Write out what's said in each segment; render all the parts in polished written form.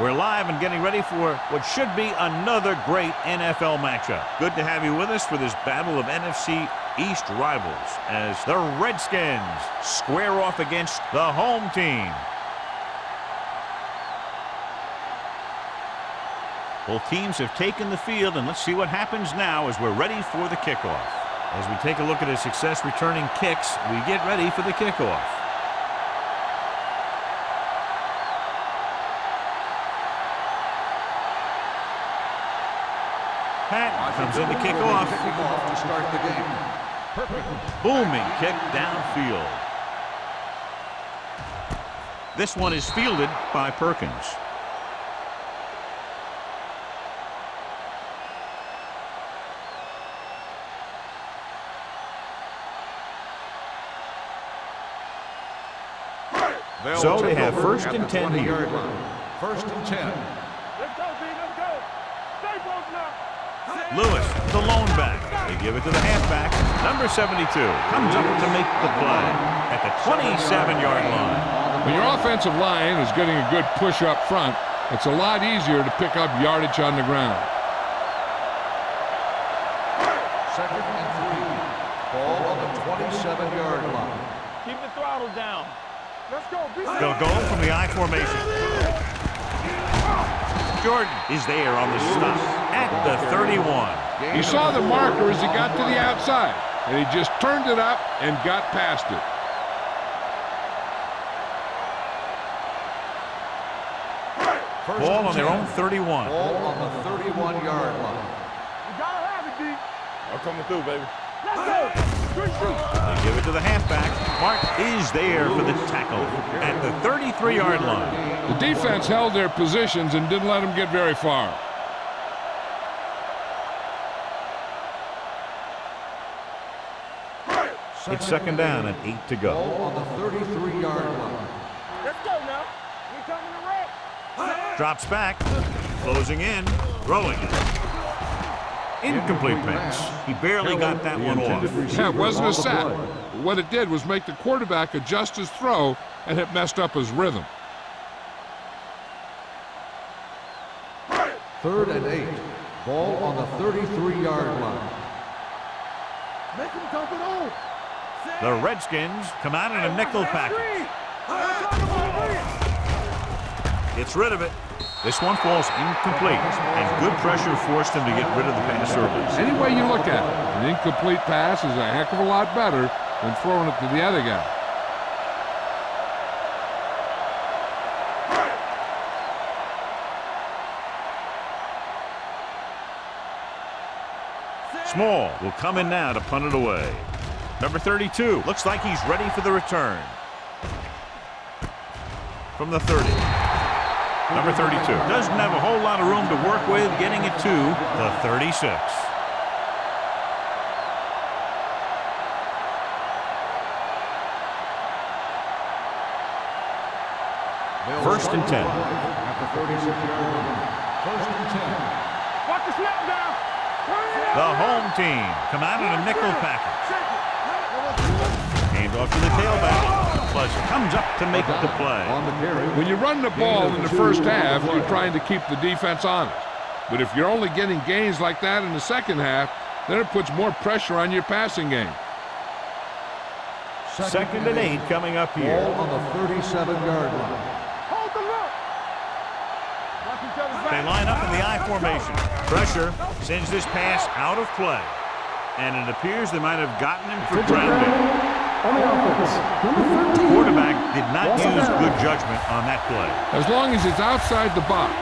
We're live and getting ready for what should be another great NFL matchup. Good to have you with us for this battle of NFC East rivals as the Redskins square off against the home team. Both teams have taken the field, and let's see what happens now as we're ready for the kickoff. As we take a look at his success returning kicks, we get ready for the kickoff. Pat comes in to kick off. To start the game. Booming kick downfield. This one is fielded by Perkins. So they have first and 10 here. First and 10. Let's go, B. Let's go. Stay close now. Lewis, the lone back. They give it to the halfback. Number 72 comes up to make the play at the 27-yard line. When your offensive line is getting a good push up front, it's a lot easier to pick up yardage on the ground. Second and 3. Ball on the 27-yard line. Keep the throttle down. Let's go, B. They'll go from the I formation. Jordan is there on the stop at the 31. He saw the marker as he got to the outside, and he just turned it up and got past it. Ball on their own 31. Ball on the 31-yard line. You gotta have it, D. I'm coming through, baby. Let's go. They give it to the halfback. Mark is there for the tackle at the 33-yard line. The defense held their positions and didn't let them get very far. It's second down and 8 to go. Ball on the 33-yard line. Let's go now. We coming to wreck. Drops back. Closing in. Throwing it. Incomplete pass. He barely got that one off. Yeah, it wasn't a sack. What it did was make the quarterback adjust his throw, and it messed up his rhythm. Third and 8. Ball on the 33-yard line. Make him dump it on. The Redskins come out in a nickel package. Gets rid of it. This one falls incomplete, and good pressure forced him to get rid of the pass early. Any way you look at it, an incomplete pass is a heck of a lot better than throwing it to the other guy. Small will come in now to punt it away. Number 32 looks like he's ready for the return. From the 30. Number 32 doesn't have a whole lot of room to work with, getting it to the 36. First and 10. At the 36-yard line. First and 10. Watch the snap down. The home team come out in a nickel package. Hand off to the tailback. Pleasant comes up to make the play. On the carry. When you run the ball in the first half, you're trying to keep the defense honest. But if you're only getting gains like that in the second half, then it puts more pressure on your passing game. Second and 8 coming up here. Ball on the 37-yard line. Hold the look. Watch each other's They back. line up in the I formation. Pressure sends this pass out of play. And it appears they might have gotten him for grounding. On the offense, number 13. Quarterback did not use good judgment on that play. As long as it's outside the box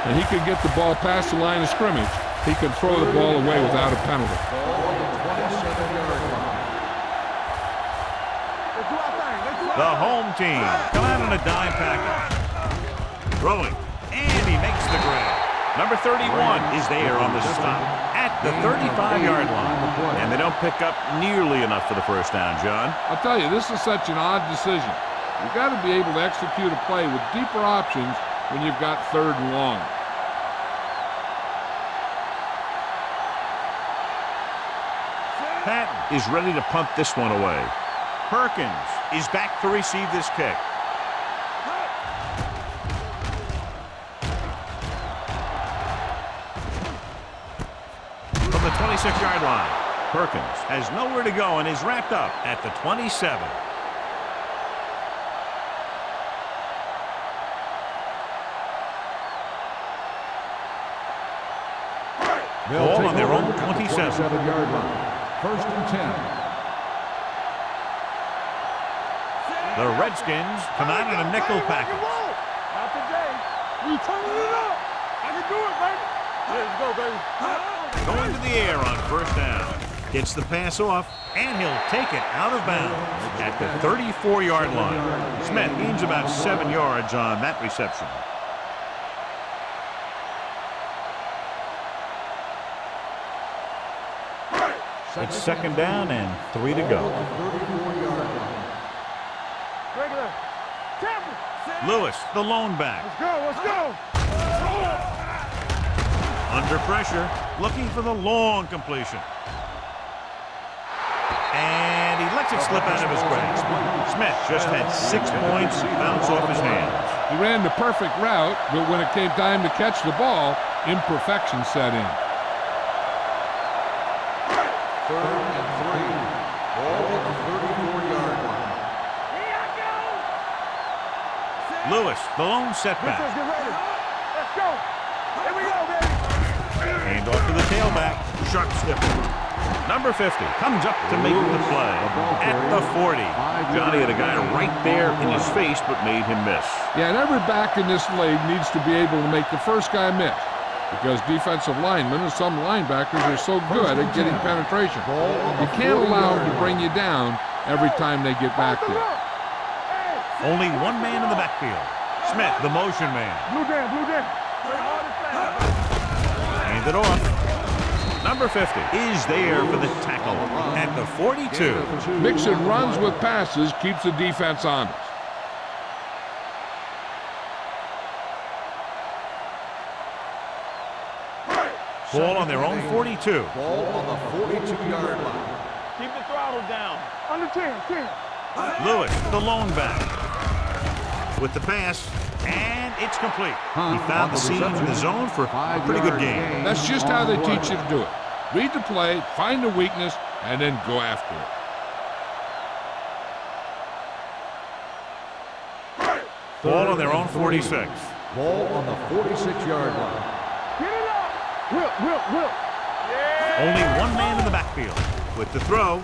and he can get the ball past the line of scrimmage, he can throw the ball away without a penalty. Ball on the 27-yard line. Let's do our thing. Let's do our The home team come out in a dime package. Throwing, and he makes the grab. Number 31 is there on the stop at the 35-yard line. And they don't pick up nearly enough for the first down, John. I'll tell you, this is such an odd decision. You've got to be able to execute a play with deeper options when you've got third and long. Patton is ready to punt this one away. Perkins is back to receive this kick. 26-yard line. Perkins has nowhere to go and is wrapped up at the 27. Ball on their own 27-yard line. 1st and 10. The Redskins come out in a nickel package. Not today. We turning it up. I can do it, baby. Let's go, baby. Going to the air on 1st down. Gets the pass off, and he'll take it out of bounds at the 34-yard line. Smith gains about 7 yards on that reception. It's 2nd down and 3 to go. Regular. Tampa. Lewis, the lone back. Let's go, let's go. Under pressure, looking for the long completion. And he lets it slip out of his grasp. Smith just had 6 points bounce off his hands. He ran the perfect route, but when it came time to catch the ball, imperfection set in. 3rd and 3. Ball on the 34-yard line. Lewis, the lone setback. Let's get ready. Let's go. Here we go, baby. Hand off to the tailback. Sharp step. Number 50 comes up to make the play at the 40. Johnny had a guy right there in his face, but made him miss. Yeah, and every back in this league needs to be able to make the first guy miss, because defensive linemen and some linebackers are so good at getting penetration. You can't allow them to bring you down every time they get back there. Only one man in the backfield. Smith, the motion man. Blue down, blue down. Hand it off. Number 50 is there for the tackle at the 42. Mixing runs with passes keeps the defense honest. Ball on their own 42. Ball on the 42-yard line. Keep the throttle down. Under 10, 10. Lewis, the lone back. With the pass, and it's complete. He found the seam in the zone for a pretty good game. That's just how they teach you to do it. Read the play, find the weakness, and then go after it. Ball on their own 46. Ball on the 46-yard line. Get it up. Will. Only one man in the backfield. With the throw,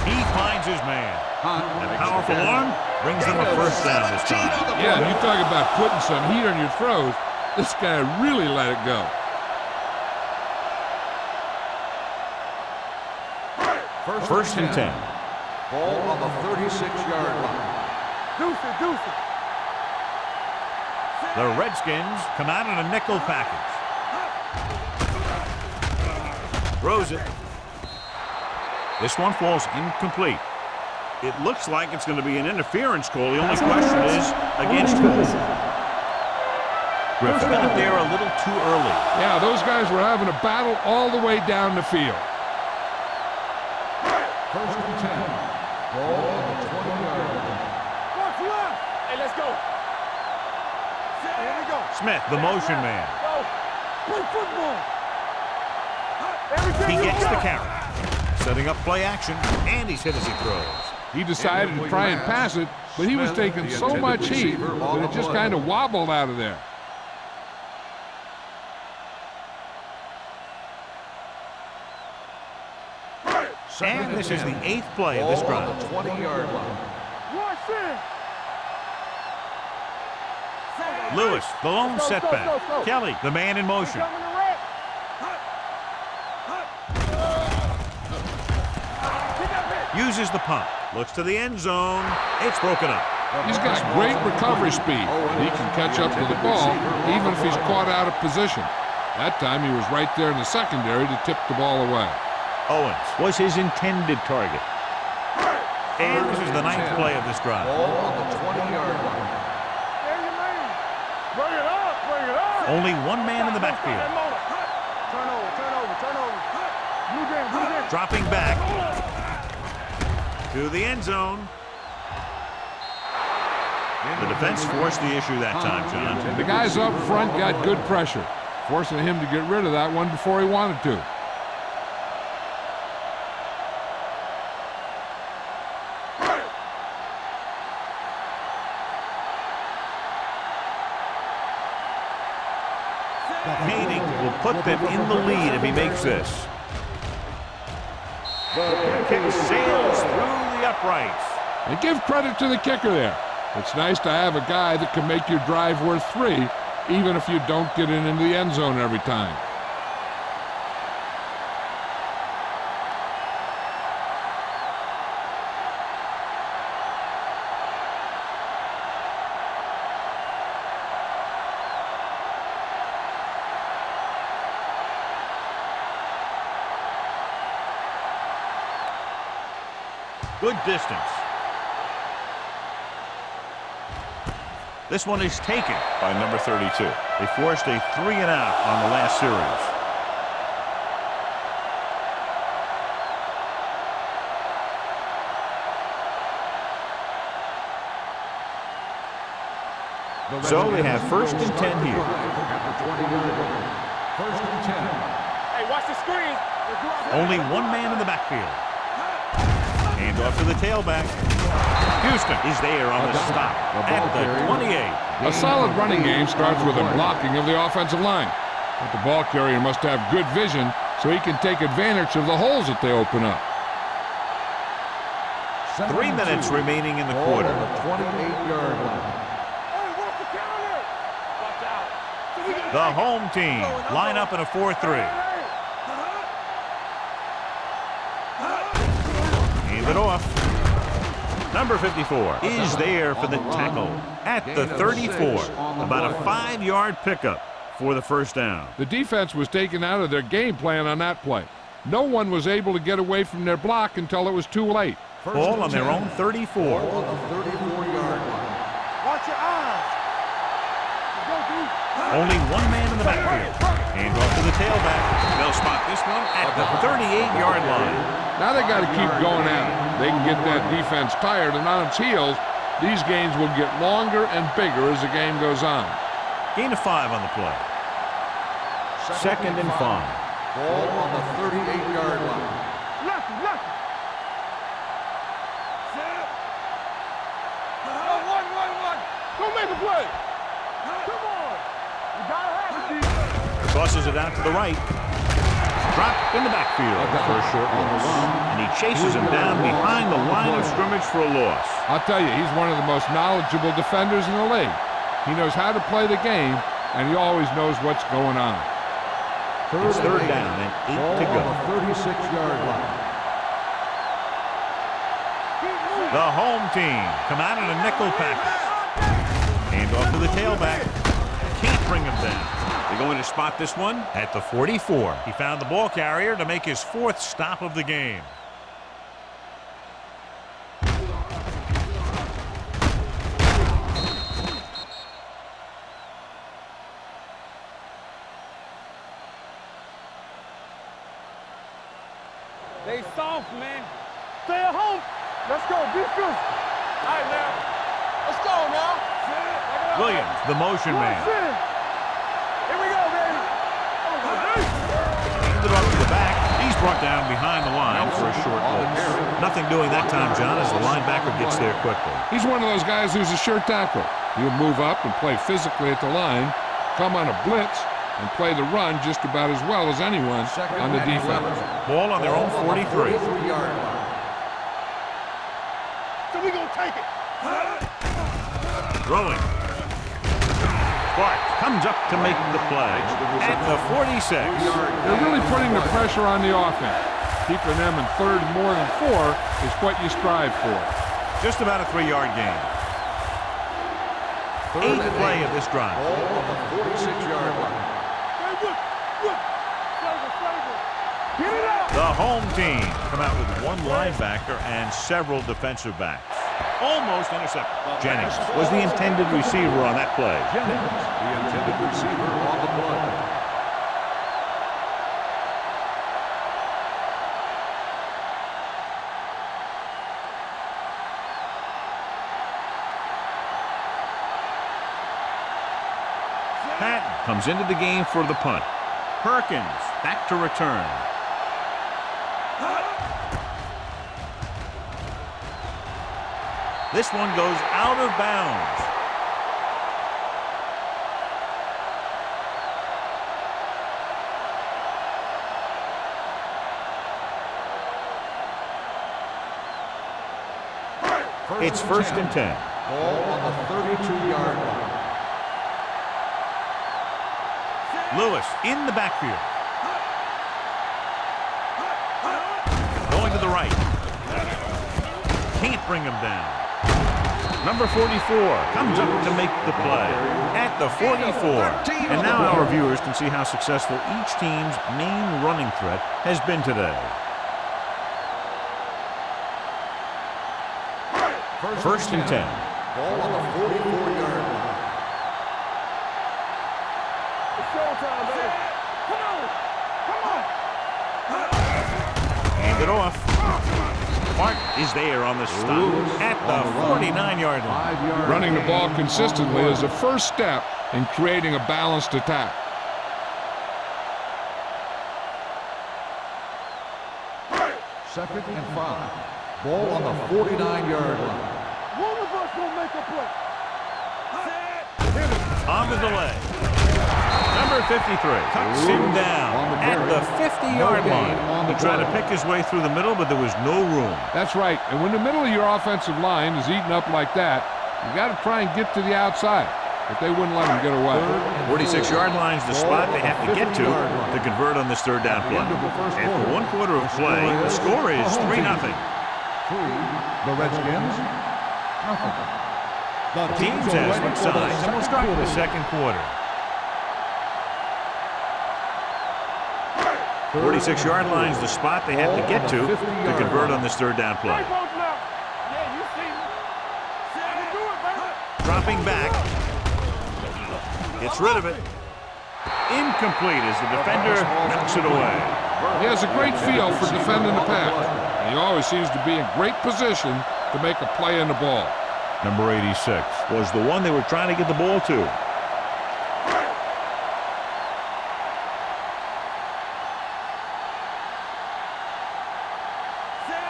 he finds his man. And a powerful arm brings them a 1st down this time. Yeah, you talk about putting some heat on your throws. This guy really let it go. 1st and 10. Ball on the 36-yard line. Deuce it. The Redskins come out in a nickel package. Throws it. This one falls incomplete. It looks like it's going to be an interference call. The only question is against who? Griffin got there a little too early. Yeah, those guys were having a battle all the way down the field. 1st and 10. Ball on the 20-yard line. What's left? Hey, let's go. Here we go. Smith, the motion man. Go. Play football. He gets the carry. Setting up play action, and he's hit as he throws. He decided to try and pass it, but he was taking so much heat that it just kind of wobbled out of there. And this is the 8th play of this drive. Ball on the 20-yard line. Rush in. Lewis, the lone Go. setback. Kelly, the man in motion. Coming to wreck. Uses the pump. Looks to the end zone. It's broken up. He's got great recovery speed. He can catch up to the ball even if he's caught out of position. That time he was right there in the secondary to tip the ball away. Owens was his intended target. And this is the 9th play of this drive. Ball on the 20-yard line. There's your man. Bring it up. Only one man in the backfield. Turn over. Blue down. Dropping back to the end zone. The defense forced the issue that time, John. The guys up front got good pressure, forcing him to get rid of that one before he wanted to. Maintaining will put them in the lead if he makes this. The kick sails through the uprights. And give credit to the kicker there. It's nice to have a guy that can make your drive worth 3, even if you don't get it into the end zone every time. Good distance. This one is taken by number 32. They forced a 3-and-out on the last series. So they have 1st and 10 here. First and 10. Hey, watch the screen. Only one man in the backfield. Hand off to the tailback. Houston is there on the stop at the 28. A solid running game starts with a blocking of the offensive line. But the ball carrier must have good vision so he can take advantage of the holes that they open up. 3 minutes remaining in the quarter. 28-yard line. Hey, watch the counter. Watch out. The home team line up in a 4-3. Hand it off. Number 54 is there for the tackle at the 34. About a 5-yard pickup for the first down. The defense was taken out of their game plan on that play. No one was able to get away from their block until it was too late. Ball on their own 34. Ball on the 34-yard line. Watch your eyes. Go, dude. Only one man in the backfield. Hand off to the tailback. They'll spot this one at the 38-yard line. Now they got to keep going at it. They can get that defense tired and on its heels. These games will get longer and bigger as the game goes on. Gain of 5 on the play. Second and 5. Ball on the 38-yard line. Lucky. One. Go make a play. Come on. You gotta have it, D. Tosses it out to the right. Dropped in the backfield for a short loss. And he chases him down behind the line of scrimmage for a loss. I'll tell you, he's one of the most knowledgeable defenders in the league. He knows how to play the game, and he always knows what's going on. It's third down and 8 to go. On the 36-yard line. The home team come out in a nickel package. Hand off to the tailback. Can't bring him down. They're going to spot this one at the 44. He found the ball carrier to make his 4th stop of the game. They soft, man. Stay at home. Let's go. Defense. All right, now. Let's go, now. Williams, the motion man. Here we go, baby. Handed off to the back. He's brought down behind the line for a short loss. Nothing doing that time, John, as the linebacker gets there quickly. He's one of those guys who's a sure tackle. He'll move up and play physically at the line, come on a blitz, and play the run just about as well as anyone on the defense. Ball on their own 43. 43-yard line. So we gonna take it. Throwing. Clark comes up to make the play at the 46. They're really putting the pressure on the offense. Keeping them in third and more than 4 is what you strive for. Just about a 3-yard gain. 8th play of this drive. Ball on the 46-yard line. Get it out. The home team come out with one linebacker and several defensive backs. Almost intercepted. Jennings was the intended receiver on that play. Jennings, the intended receiver on the play. Patton comes into the game for the punt. Perkins back to return. This one goes out of bounds. It's first and 10. Ball on the 32-yard line. Lewis in the backfield. Going to the right. Can't bring him down. Number 44 comes up to make the play at the 44. And now our viewers can see how successful each team's main running threat has been today. First and 10. Ball on the 44-yard line. It's showtime, baby. Come on. Hand it off. Mark is there on the stop at the 49-yard line. Running the ball consistently is the first step in creating a balanced attack. Second and 5. Ball on the 49-yard line. One of us will make a play. On the delay. Number 53 cuts him down at the 50-yard line. He tried to pick his way through the middle, but there was no room. That's right. And when the middle of your offensive line is eaten up like that, you got to try and get to the outside. But they wouldn't let him get away. 46-yard line is the spot they have to get to convert on this third down play. After one quarter of play, the score is 3-0. The Redskins, nothing. The Teams have switched sides, and we'll start the second quarter. 46-yard line is the spot they have to get to convert on this third down play. Yeah, you see me. I can do it, baby. Dropping back. Gets rid of it. Incomplete as the defender knocks it away. He has a great feel for defending the pass. And he always seems to be in great position to make a play in the ball. Number 86 was the one they were trying to get the ball to.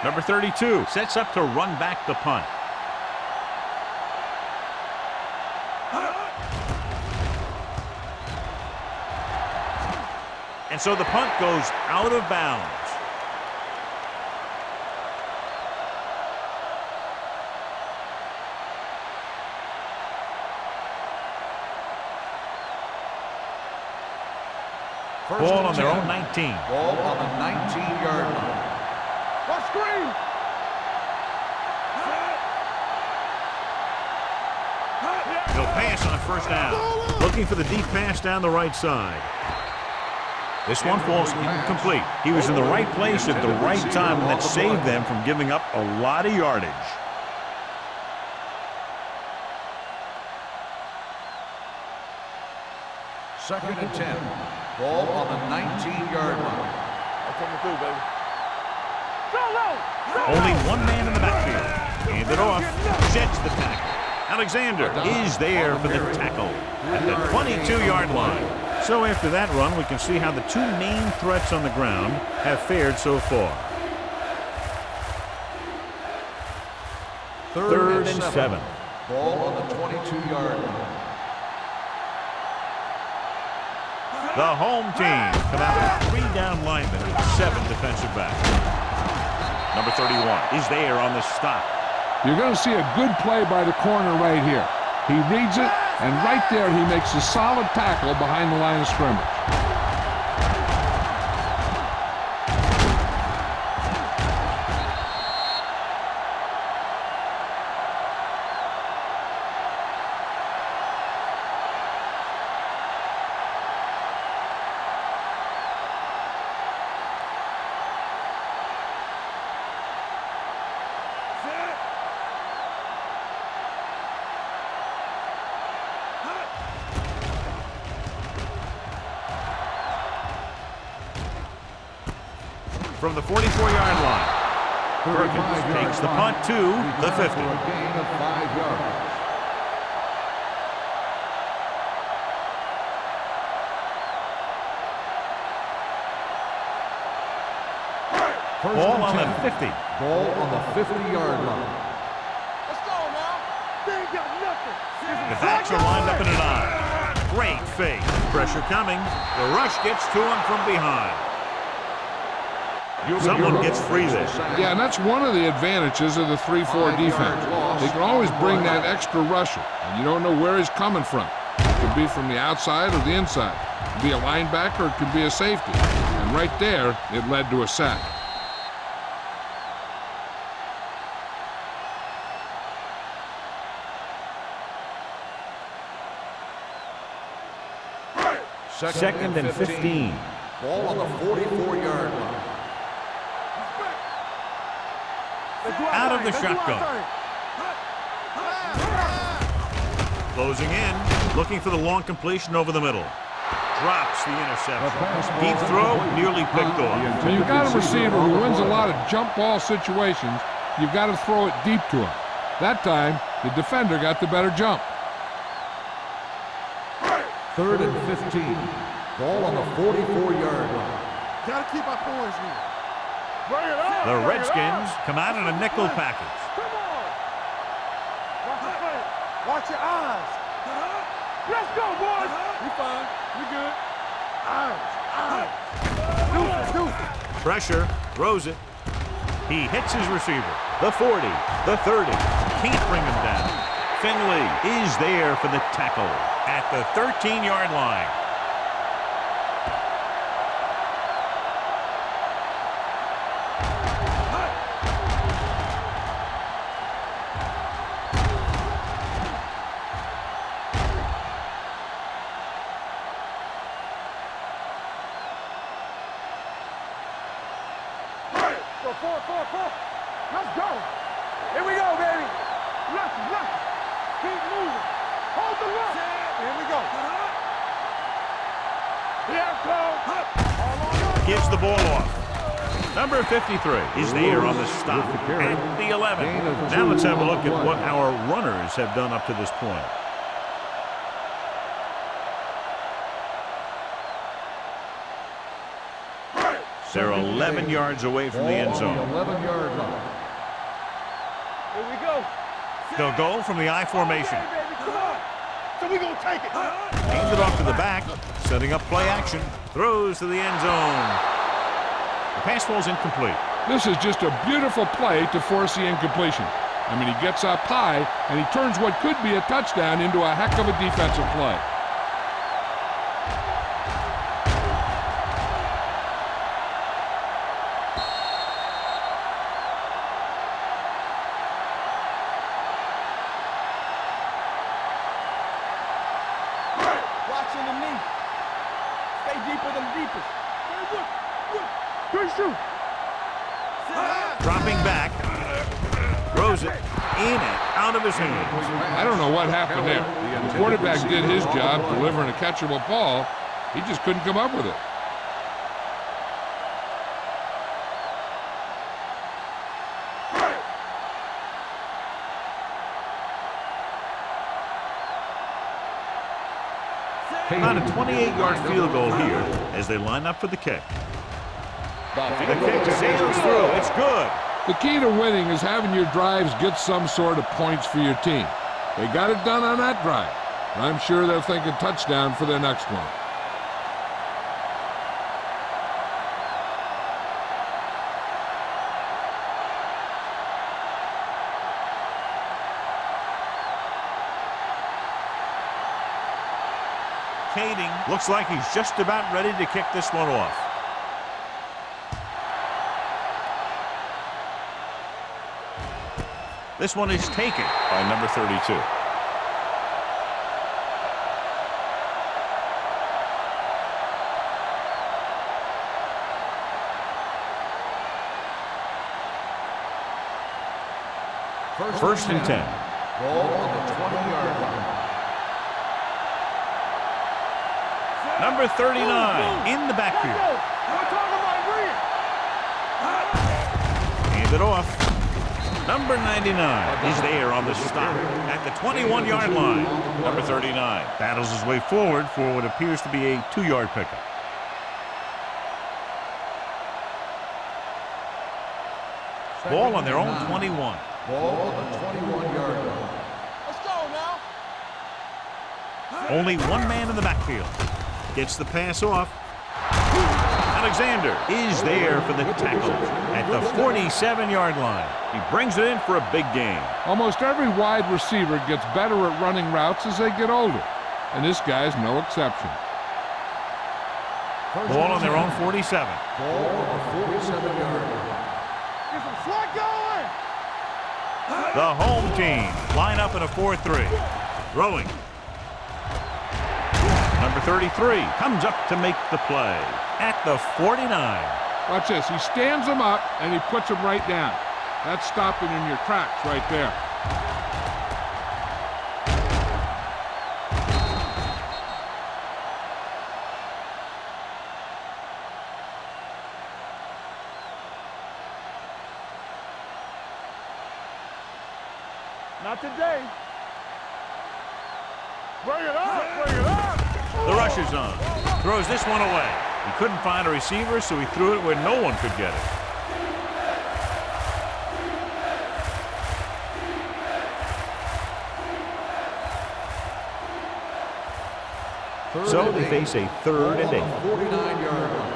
Number 32 sets up to run back the punt. And so the punt goes out of bounds. Ball on their own 19. Ball on the 19-yard line. Let's screen. He'll pass on first down. Looking for the deep pass down the right side. This one falls incomplete. He was in the right place at the right time, and that saved them from giving up a lot of yardage. Second and 10. Ball on the 19-yard line. I'm coming through, baby. Only one man in the backfield. Hand it off. Jets the tackle. Alexander is there for the tackle at the 22-yard line. So after that run, we can see how the two main threats on the ground have fared so far. Third and 7. Ball on the 22-yard line. The home team come out with 3 down linemen and 7 defensive backs. Number 31 is there on the stop. You're going to see a good play by the corner right here. He reads it, and right there he makes a solid tackle behind the line of scrimmage. From the 44-yard line, Perkins takes the punt to the 50. For a gain of 5 yards. Ball on the 50. Ball on the 50-yard line. Let's go now. They ain't got nothing. The backs are lined up in an eye. Great fake. Pressure coming. The rush gets to him from behind. Someone gets free there. Yeah, and that's one of the advantages of the 3-4 defense. They can always bring that extra rusher, and you don't know where he's coming from. It could be from the outside or the inside. It could be a linebacker, it could be a safety. And right there, it led to a sack. Second and 15. Ball on the 44-yard line. Out of the shotgun. Closing in, looking for the long completion over the middle. Drops the interception. Deep throw, nearly picked off. When you've got a receiver who wins a lot of jump ball situations, you've got to throw it deep to him. That time, the defender got the better jump. 3rd and 15. Ball on the 44-yard line. Gotta keep our poise here. The Redskins come out in a nickel package. Come on. Watch your feet. Watch your eyes. Let's go, boys. We fine. We good. Eyes. Deuces. Pressure, throws it. He hits his receiver. The 40, the 30. Can't bring him down. Finley is there for the tackle at the 13-yard line. Four. Let's go. Here we go, baby. Left. Keep moving. Hold the left. Here we go. Here it comes. Gives the ball off. Number 53 is there on the stop at the 11. Now let's have a look at what our runners have done up to this point. They're 11 yards away from the end zone. 11-yard line. Here we go. They'll go from the I formation. Come on. So we gonna take it. Hands it off to the back, setting up play action. Throws to the end zone. The pass falls incomplete. This is just a beautiful play to force the incompletion. I mean, he gets up high, and he turns what could be a touchdown into a heck of a defensive play. Watching the knee. Stay deeper than deepest. Good shoot. Dropping back. Throws it in and out of his hands. I don't know what happened there. The quarterback did his job delivering a catchable ball. He just couldn't come up with it. About a 28-yard field goal here as they line up for the kick. The kick sails through. It's good. The key to winning is having your drives get some sort of points for your team. They got it done on that drive. I'm sure they're thinking touchdown for their next one. Kading looks like he's just about ready to kick this one off. This one is taken by number 32. First and 10. Ball on the 20-yard line. Number 39 in the backfield. Hand it off. Number 99 is there on the stop at the 21-yard line. Number 39 battles his way forward for what appears to be a 2-yard pickup. Ball on their own 21. Ball on the 21-yard line. Let's go now. Only one man in the backfield. Gets the pass off. Alexander is there for the tackle at the 47-yard line. He brings it in for a big gain. Almost every wide receiver gets better at running routes as they get older, and this guy's no exception. Ball on their own 47. Ball on the 47-yard line. Get some slot going. The home team line up in a 4-3. Throwing. Number 33 comes up to make the play at the 49. Watch this. He stands him up, and he puts him right down. That's stopping in your tracks right there. Not today. Bring it up, bring it up. The rush is on. Throws this one away. He couldn't find a receiver, so he threw it where no one could get it. So they face a 3rd and 8. 49-yard line.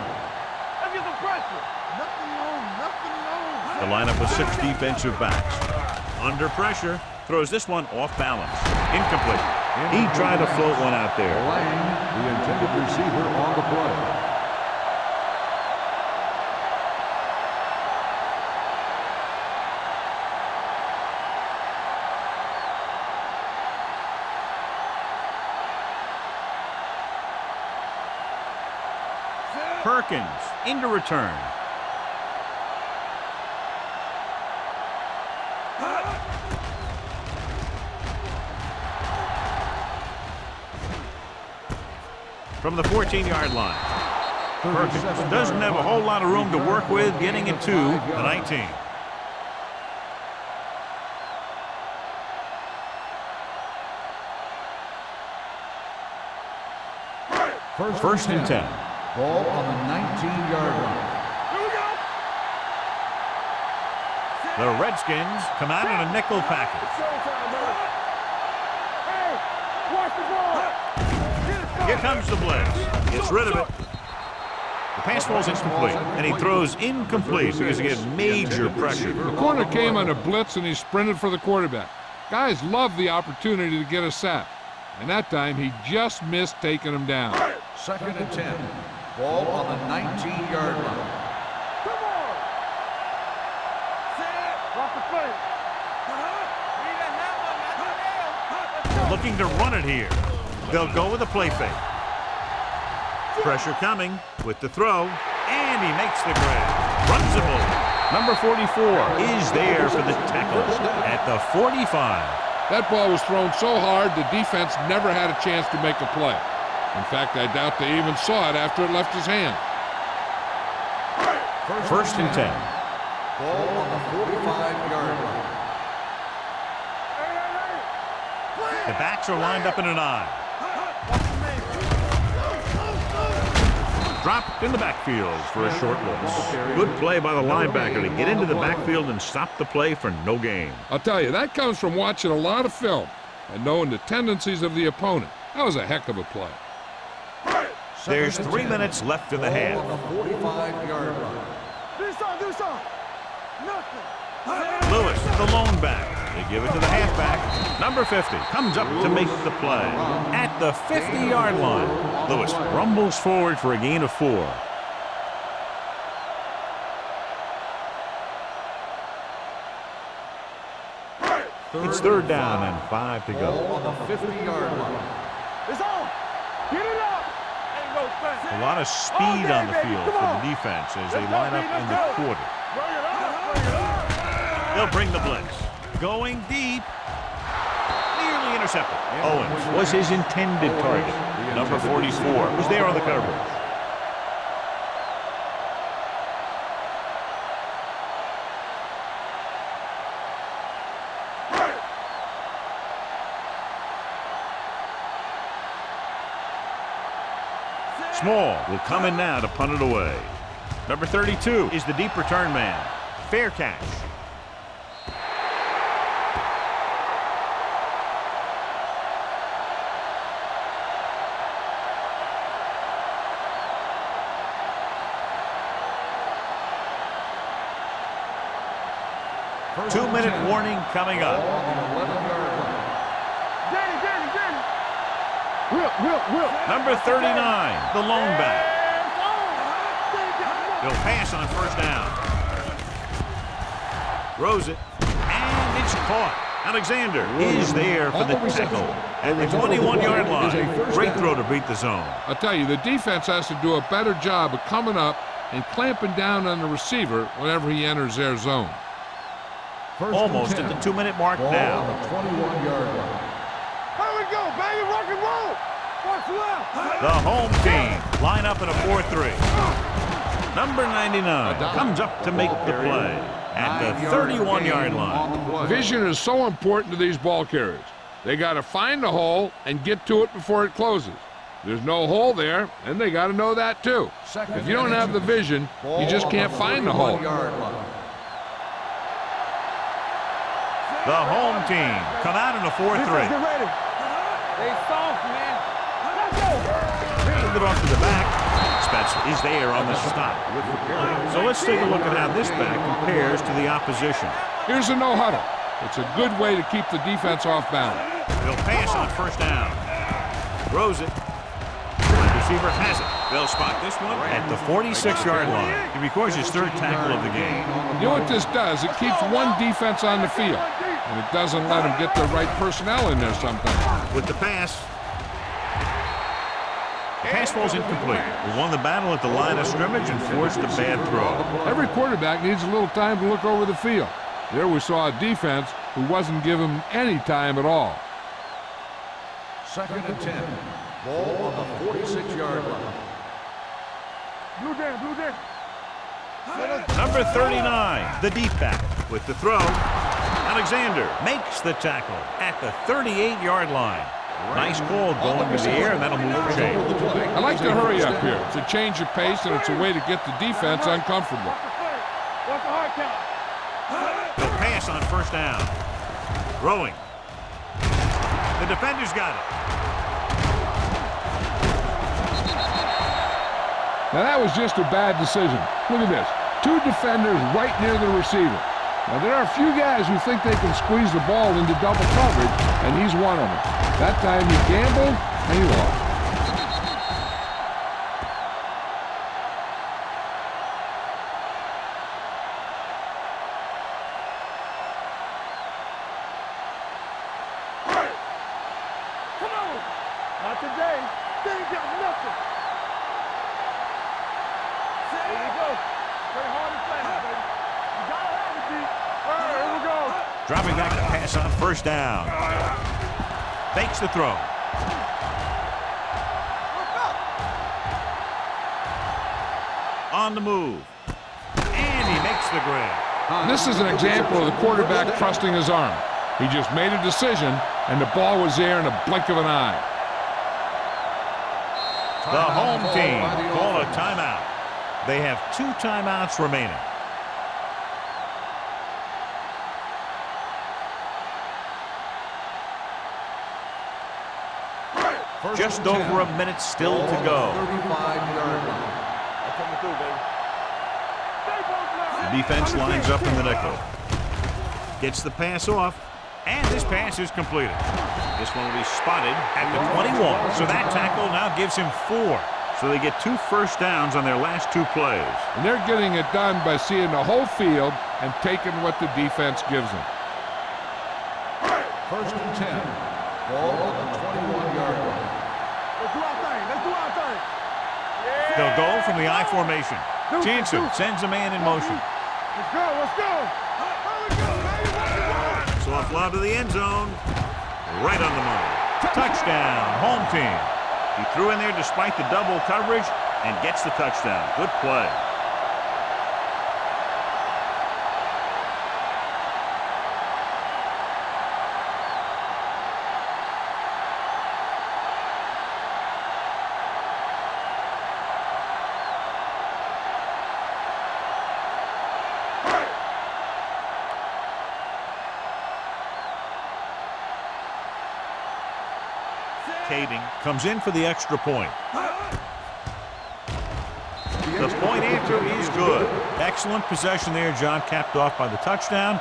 Let's get some pressure. Nothing on, nothing on. The lineup of 6 defensive backs. Under pressure, throws this one off balance. Incomplete. He tried to float one out there. Lang, the intended receiver on the play. Perkins into return. From the 14-yard line. Perkins doesn't have a whole lot of room to work with, getting it to the 19. First and 10. Ball on the 19-yard line. Here we go. The Redskins come out in a nickel package. Showtime, man. Hey, watch the ball. Here comes the blitz. Gets rid of it. The pass ball's incomplete, and he throws incomplete because he gets major pressure. The corner came on a blitz, and he sprinted for the quarterback. Guys love the opportunity to get a sack, and that time he just missed taking him down. 2nd and 10. Ball on the 19-yard line. Come on. Set. Rock the play. Looking to run it here. They'll go with a play fake. Pressure coming with the throw, and he makes the grab. Runs the ball. Number 44 is there for the tackle at the 45. That ball was thrown so hard the defense never had a chance to make a play. In fact, I doubt they even saw it after it left his hand. First and 10. Ball on the 45-yard line. The backs are lined up in an I. Dropped in the backfield for a short loss. Good play by the linebacker to get into the backfield and stop the play for no gain. I'll tell you, that comes from watching a lot of film and knowing the tendencies of the opponent. That was a heck of a play. There's 3 minutes left in the half. Ball on the 45-yard line. Do something. Nothing. Lewis, the lone back. They give it to the halfback. Number 50 comes up to make the play at the 50-yard line. Lewis rumbles forward for a gain of 4. It's 3rd down and 5 to Ball go. on the 50-yard line. It's on. Get it up. Ain't no fence. A lot of speed on the field for the defense as they line up in the quarter. Bring it up. Bring it up. They'll bring the blitz. Going deep. Nearly intercepted. Owens was his intended target. Number 44 was there on the coverage. Small will come in now to punt it away. Number 32 is the deep return man. Fair catch. 2-minute warning coming Ball up. on the 11-yard line. Danny. Whip. Number 39, the lone back. He'll pass on first down. Throws it, and it's caught. Alexander is there for the tackle at the 21-yard line. Great throw to beat the zone. I'll tell you, the defense has to do a better job of coming up and clamping down on the receiver whenever he enters their zone. Almost at the 2-minute mark Ball now. on the 21-yard line. Here we go, baby. Rock and roll. Watch left. The home team line up in a 4-3. Number 99 comes up to make the play at the 31-yard line. Vision is so important to these ball carriers. They got to find the hole and get to it before it closes. There's no hole there, and they got to know that too. If you don't have the vision, you just can't find the hole. The home team come out in a 4-3. Get ready. They soft, man. Let's go. Hand it off to the back. Spence is there on the stop. So let's take a look at how this back compares to the opposition. Here's a no huddle. It's a good way to keep the defense off balance. He'll pass on first down. Throws it. Wide receiver has it. They'll spot this one at the 46-yard line. He records his third tackle of the game. You know what this does? It keeps one defense on the field, and it doesn't let them get the right personnel in there sometimes. With the pass. Pass falls incomplete. We won the battle at the line of scrimmage and forced a bad throw. Every quarterback needs a little time to look over the field. There we saw a defense who wasn't given any time at all. 2nd and 10. Ball on the 46-yard line. Blue down. Number 39, the deep back. With the throw, Alexander makes the tackle at the 38-yard line. Nice call going to the air, and that'll move the chain. I like to hurry up here. It's a change of pace, and it's a way to get the defense uncomfortable. What's the hard count? He'll pass on first down. Throwing. The defender's got it. Now that was just a bad decision. Look at this. 2 defenders right near the receiver. Now there are a few guys who think they can squeeze the ball into double coverage, and he's one of them. That time he gambled, and he lost. Come on. Not today. They ain't got nothing. Here we go. Play hard and fast, baby. You gotta have it, D. All right, here we go. Dropping back to pass on first down. Fakes the throw. On the move. And he makes the grab. This is an example of the quarterback trusting his arm. He just made a decision, and the ball was there in a blink of an eye. The home team call a timeout. They have 2 timeouts remaining. Just over a minute still to go. 35-yard line. Coming through, baby. The defense lines up in the nickel. Gets the pass off, and this pass is completed. This one will be spotted at the 21. So that tackle now gives him 4. So they get 2 first downs on their last 2 plays. And they're getting it done by seeing the whole field and taking what the defense gives them. 1st and 10. Ball on the 21-yard line. Let's do our thing. They'll go from the I formation. Jansen sends a man in motion. Let's go. Here we go, baby. So a fly to the end zone. Right on the money. Touchdown, home team. He threw in there despite the double coverage and gets the touchdown. Good play. Kading comes in for the extra point. The point answer is good. Excellent possession there, John, capped off by the touchdown.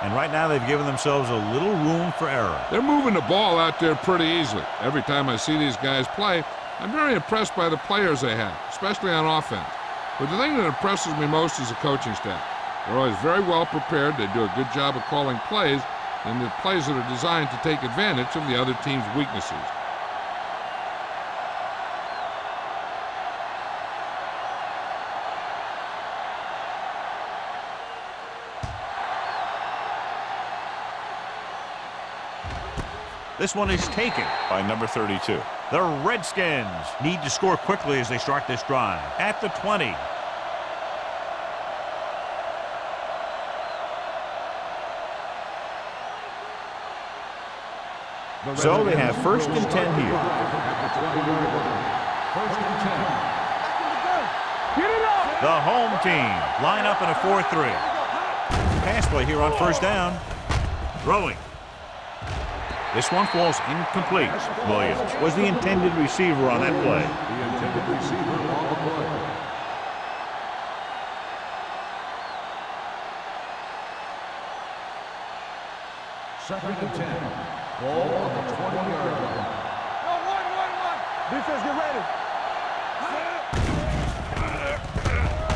And right now they've given themselves a little room for error. They're moving the ball out there pretty easily. Every time I see these guys play, I'm very impressed by the players they have, especially on offense. But the thing that impresses me most is the coaching staff. They're always very well prepared. They do a good job of calling plays, and the plays that are designed to take advantage of the other team's weaknesses. This one is taken by number 32. The Redskins need to score quickly as they start this drive at the 20. So they have 1st and 10 here. The home team line up in a 4-3. Pass play here on 1st down. Throwing. This one falls incomplete. Williams was the intended receiver on that play. The intended receiver on the play. Second and 10. Ball on the 20-yard line. No, one. Defense, get ready.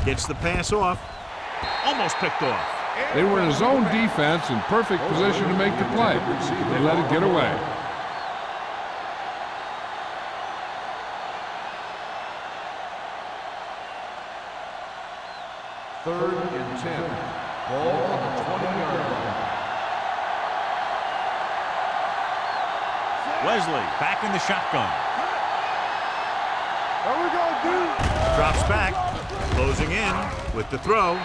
Gets the pass off. Almost picked off. They were in a zone defense in perfect position to make the play. They let it get away. Third and 10. Ball on the 20-yard line. Wesley back in the shotgun. There we go, dude. Drops back. Closing in with the throw.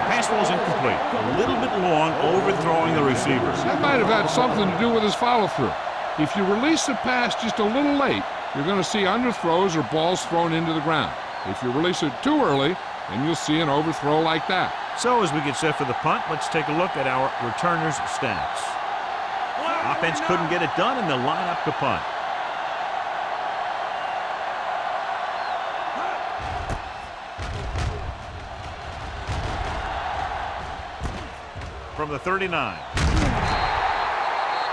Pass ball's incomplete. A little bit long, overthrowing the receiver. That might have had something to do with his follow-through. If you release the pass just a little late, you're going to see underthrows or balls thrown into the ground. If you release it too early, then you'll see an overthrow like that. So as we get set for the punt, let's take a look at our returners' stats. Offense couldn't get it done, and they'll line up to punt. From the 39.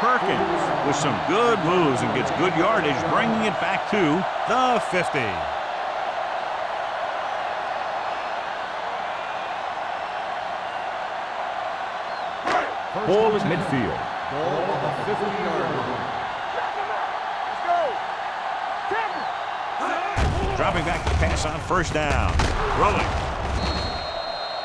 Perkins with some good moves and gets good yardage, bringing it back to the 50. Ball at midfield. Ball on the 50-yard line. Let's go. Dropping back to pass on 1st down. Rolling.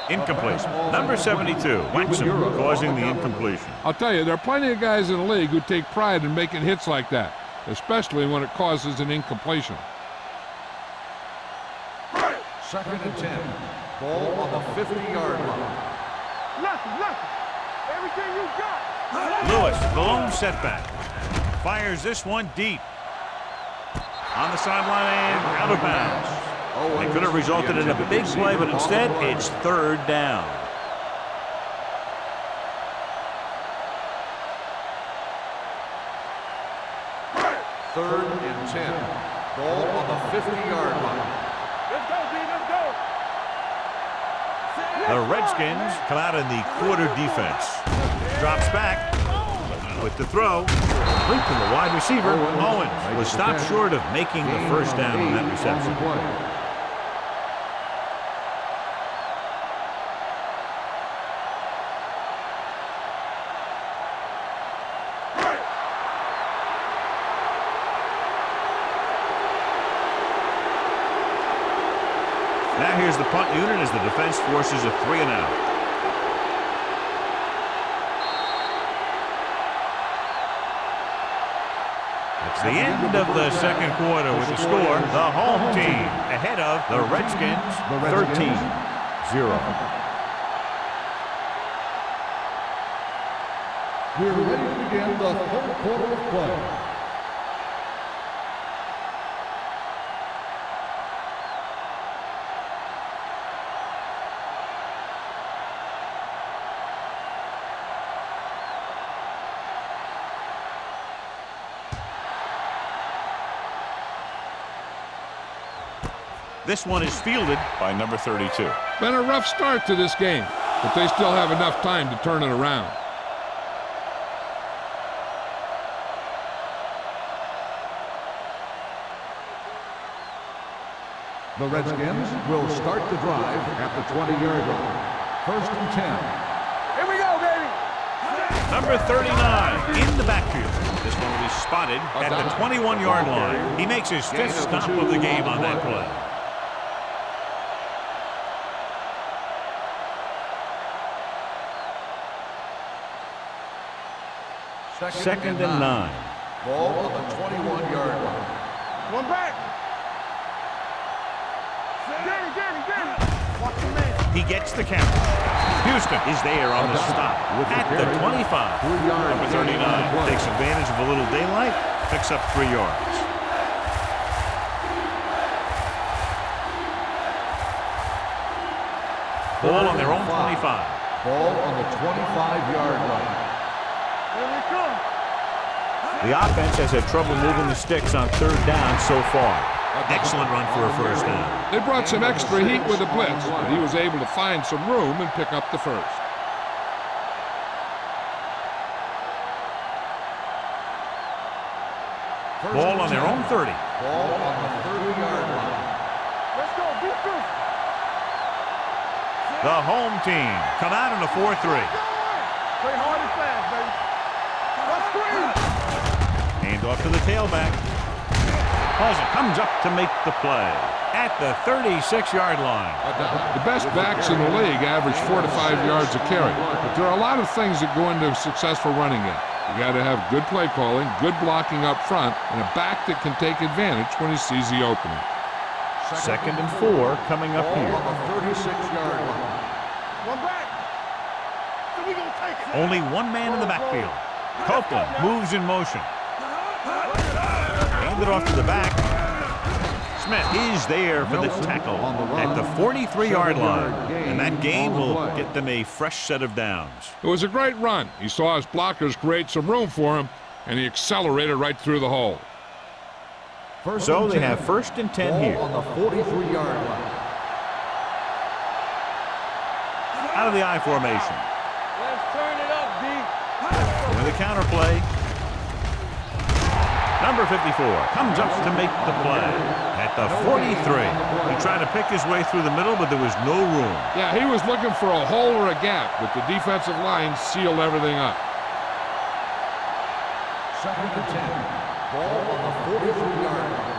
Incomplete. Number 72, Waxham, causing the incompletion. I'll tell you, there are plenty of guys in the league who take pride in making hits like that, especially when it causes an incompletion. Second and 10. Ball on the 50-yard line. Nothing. Everything you got. Lewis, the lone setback. Fires this one deep. On the sideline and out of bounds. It could have resulted in a big play, but instead it's 3rd down. Third and 10. Ball on the 50-yard line. Let's go, D. Let's go. The Redskins come out in the quarter defense. Drops back with the throw. Complete to the wide receiver. Owens was stopped short of making the 1st down on that reception. Now here's the punt unit as the defense forces a 3 and out. It's the end of the 2nd quarter with the score. The home team ahead of the Redskins 13-0. We're ready to begin the 3rd quarter of play. This one is fielded by number 32. Been a rough start to this game. but they still have enough time to turn it around. The Redskins will start the drive at the 20-yard line. 1st and 10. Here we go, baby. Number 39 in the backfield. This one will be spotted at the 21-yard line. He makes his 5th stop of the game on that play. Second and 9. Ball on the 21-yard line. One back. Get it. Watch the man. He gets the count. Houston is there on the stop at the 25. Number 39 takes advantage of a little daylight, picks up 3 yards. Ball on their own 25. Ball on the 25-yard line. Here we come. The offense has had trouble moving the sticks on 3rd down so far. Excellent run for a 1st down. They brought some extra heat with the blitz, but he was able to find some room and pick up the 1st. Ball on their own 30. Ball on the 30-yard line. Let's go. Defense. The home team come out in a 4-3. Play hard and fast, baby. Let's screen. Hand off to the tailback. Pleasant comes up to make the play at the 36-yard line. The best backs in the league average 4 to 5 yards a carry, but there are a lot of things that go into a successful running game. You got to have good play calling, good blocking up front, and a back that can take advantage when he sees the opening. 2nd and 4 coming up Ball here. on the 36-yard line. One back. So we gonna take it. Only one man in the backfield. Copeland moves in motion. Hand it off to the back. Smith is there for the tackle at the 43-yard line. And that gain will get them a fresh set of downs. It was a great run. He saw his blockers create some room for him, and he accelerated right through the hole. So they have 1st and 10 here. On the 43-yard line. Out of the I formation. Let's turn it up, D. With a counter play. Number 54 comes up to make the play at the 43. He tried to pick his way through the middle, but there was no room. Yeah, he was looking for a hole or a gap, but the defensive line sealed everything up. 2nd and 10. Ball on the 43-yard line.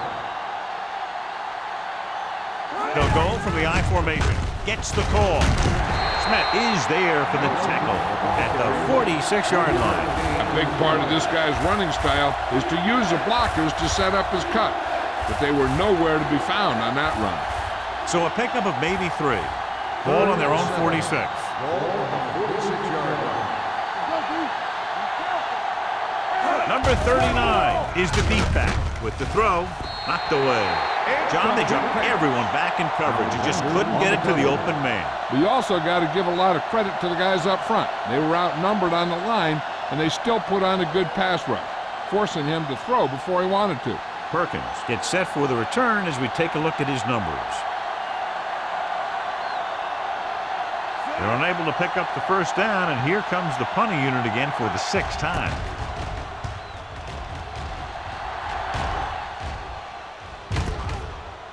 They'll go from the I formation. Gets the call. Smith is there for the tackle at the 46-yard line. A big part of this guy's running style is to use the blockers to set up his cut, but they were nowhere to be found on that run. So a pickup of maybe 3. Ball on their own 46. Ball on the 46-yard line. Number 39 is the deep back with the throw knocked away. John, they dropped everyone back in coverage. You just couldn't get it to the open man. But you also got to give a lot of credit to the guys up front. They were outnumbered on the line, and they still put on a good pass rush, forcing him to throw before he wanted to. Perkins gets set for the return as we take a look at his numbers. They're unable to pick up the 1st down, and here comes the punting unit again for the 6th time.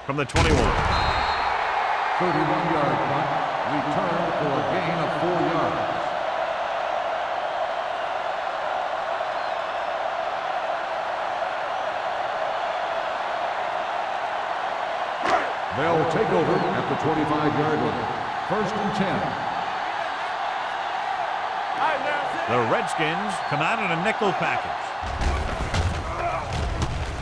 From the 21. 31-yard punt. Return for a gain of 4 yards. They'll take over at the 25-yard line. 1st and 10. The Redskins come out in a nickel package.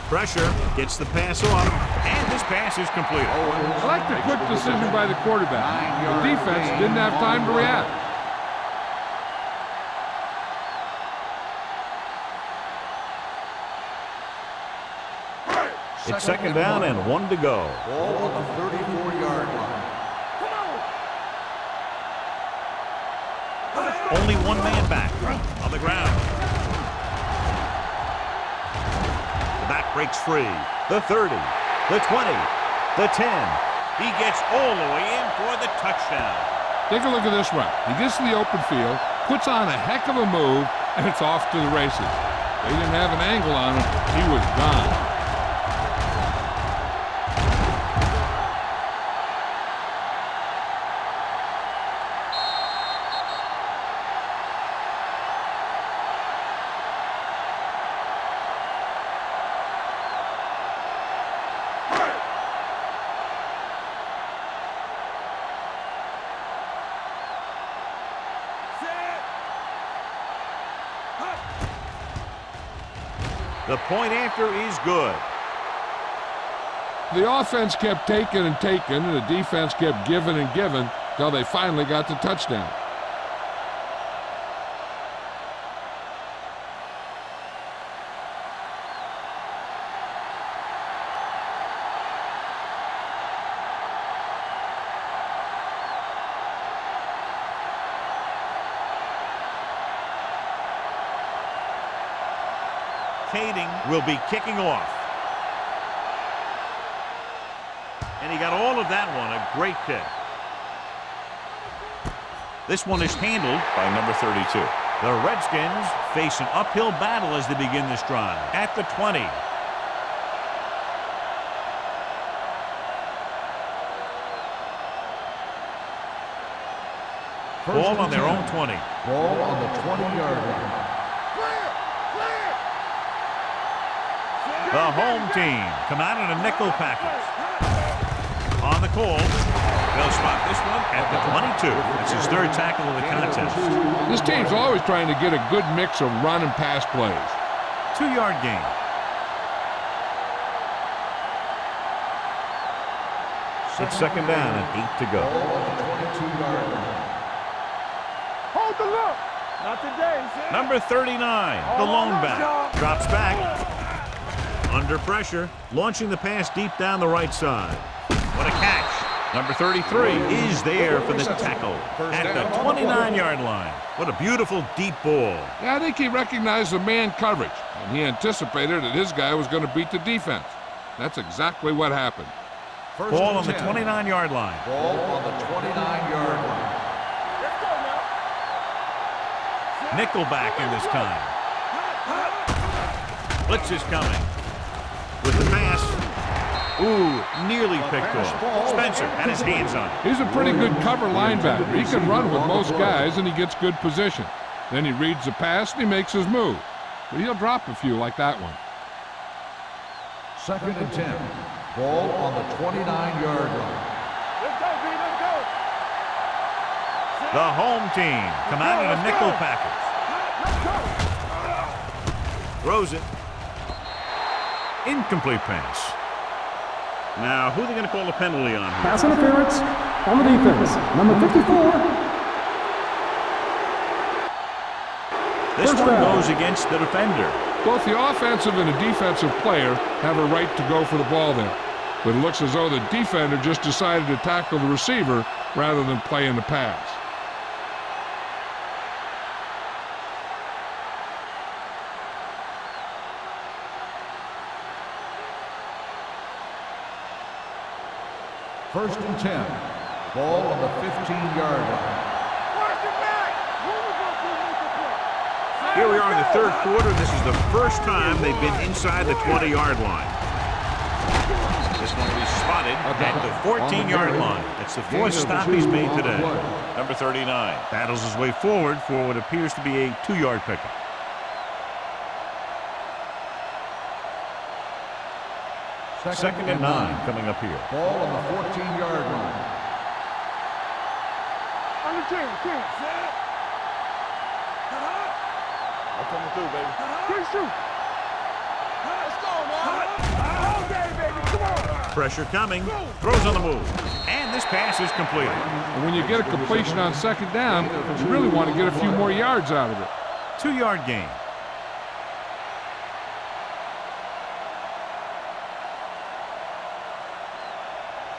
Pressure, gets the pass off, and this pass is completed. I like the quick decision by the quarterback. The defense didn't have time to react. It's 2nd down and 1 to go. Ball on the 34-yard line. Only one man back on the ground. The back breaks free. The 30, the 20, the 10. He gets all the way in for the touchdown. Take a look at this run. He gets to the open field, puts on a heck of a move, and it's off to the races. They didn't have an angle on him. He was gone. The point after is good. The offense kept taking and taking, and the defense kept giving and giving until they finally got the touchdown. Will be kicking off. And he got all of that one. A great kick. This one is handled by number 32. The Redskins face an uphill battle as they begin this drive. At the 20. Ball on their own 20. Ball on the 20-yard line. The home team come out in a nickel package. On the call, they'll spot this one at the 22. It's his third tackle of the contest. This team's always trying to get a good mix of run and pass plays. 2-yard gain. It's second down and 8 to go. Hold the look. Not today. Number 39, the lone back, drops back. Under pressure, launching the pass deep down the right side. What a catch. Number 33 is there for the tackle at the 29-yard line. What a beautiful deep ball. Yeah, I think he recognized the man coverage, and he anticipated that his guy was going to beat the defense. That's exactly what happened. Ball on the 29-yard line. Ball on the 29-yard line. Let's go now. Nickelback in this time. Blitz is coming. With the pass. Ooh, nearly picked off. Spencer had his hands on it. He's a pretty good cover linebacker. He can run with most guys, and he gets good position. Then he reads the pass, and he makes his move. But he'll drop a few like that one. Second and 10. Ball on the 29-yard line. Let's go, B. Let's go. The home team come out in a nickel package. Throws it. Incomplete pass. Now, who are they going to call a penalty on here? Pass interference on the defense. Number 54. This First one down. goes against the defender. Both the offensive and the defensive player have a right to go for the ball there. But it looks as though the defender just decided to tackle the receiver rather than play in the pass. First and 10. Ball on the 15-yard line. Here we are in the third quarter. This is the first time they've been inside the 20-yard line. This one will be spotted at the 14-yard line. That's the fourth stop he's made today. Number 39 battles his way forward for what appears to be a 2-yard pickup. Second and 9 coming up here. Ball on the 14-yard line. On the 10. I'm coming through, baby. Quick shoot. Let's go, man. All day, baby. Come on. Pressure coming. Throws on the move. And this pass is completed. And when you get a completion on second down, you really want to get a few more yards out of it. 2-yard gain.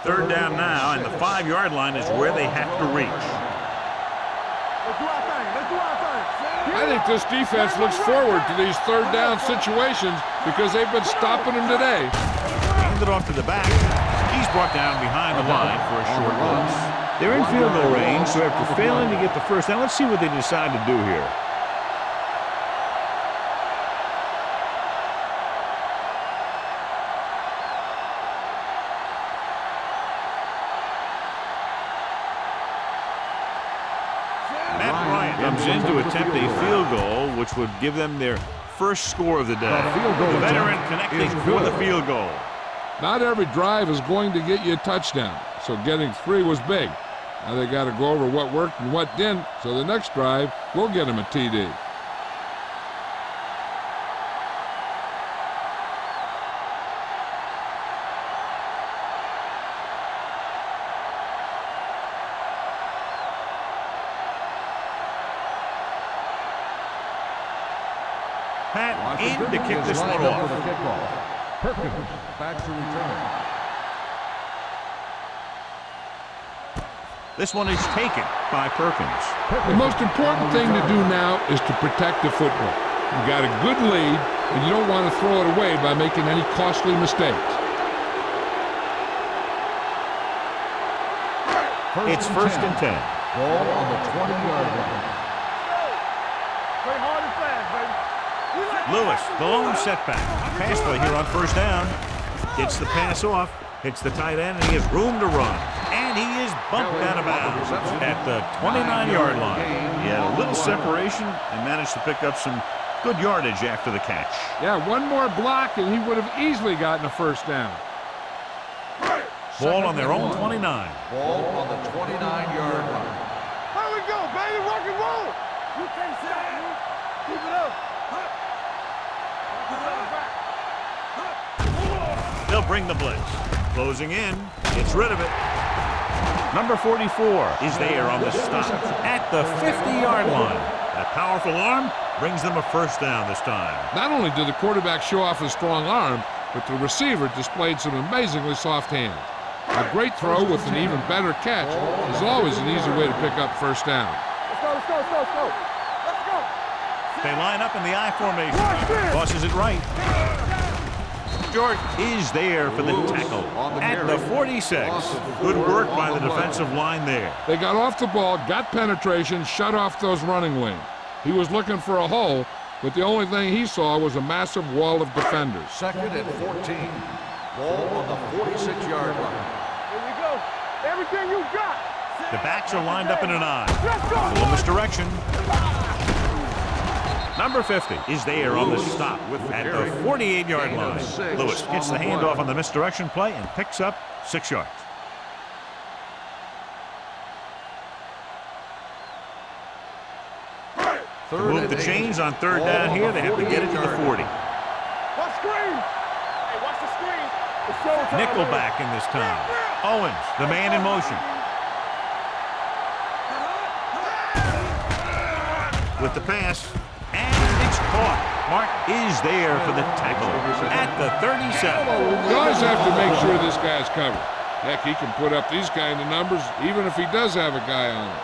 Third down now, and the 5-yard line is where they have to reach. Let's do our thing. Let's do our thing. I think this defense looks forward to these third down situations because they've been stopping them today. Hand it off to the back. He's brought down behind the line for a short loss. They're in field goal range, so after failing to get the first down, let's see what they decide to do here. Matt Bryant comes in to attempt a field goal, which would give them their first score of the day. The veteran connecting for the field goal. Not every drive is going to get you a touchdown, so getting 3 was big. Now they got to go over what worked and what didn't, so the next drive will get them a TD. Pat in to kick this one off. Perkins back to return. This one is taken by Perkins. The most important thing to do now is to protect the football. You got a good lead, and you don't want to throw it away by making any costly mistakes. It's first and 10. Ball on the 20-yard line. Play hard and fast, baby. Lewis, the lone setback. Pass play here on first down. Gets the pass off, hits the tight end, and he has room to run. And he is bumped out of bounds at the 29-yard line. He had a little separation and managed to pick up some good yardage after the catch. Yeah, one more block, and he would have easily gotten a first down. Ball on their own 29. Ball on the 29-yard line. Here we go, baby. Rock and roll. You can't stop me. Keep it up. They'll bring the blitz. Closing in. Gets rid of it. Number 44 is there on the stop at the 50-yard line. That powerful arm brings them a first down this time. Not only did the quarterback show off his strong arm, but the receiver displayed some amazingly soft hands. A great throw with an even better catch is always an easy way to pick up first down. Let's go, let's go, let's go, let's go. Let's go. They line up in the I formation. Tosses it right. Short is there for the tackle at the 46. Good work by the defensive line there. They got off the ball, got penetration, shut off those running lanes. He was looking for a hole, but the only thing he saw was a massive wall of defenders. Second and 14. Ball on the 46-yard line. Here we go. Everything you got. The backs are lined up in an I. Let's go. A little misdirection. Number 50 is there on the stop at the 48-yard line. Lewis gets the handoff on the misdirection play and picks up 6 yards. To move the chains on third down here, they have to get it to the 40. Watch screen. Hey, watch the screen. It's showtime, Nickelback in this time. Owens, the man in motion. With the pass, and it's caught. Martin is there for the tackle at the 37. You always have to make sure this guy's covered. Heck, he can put up these kind of numbers even if he does have a guy on him.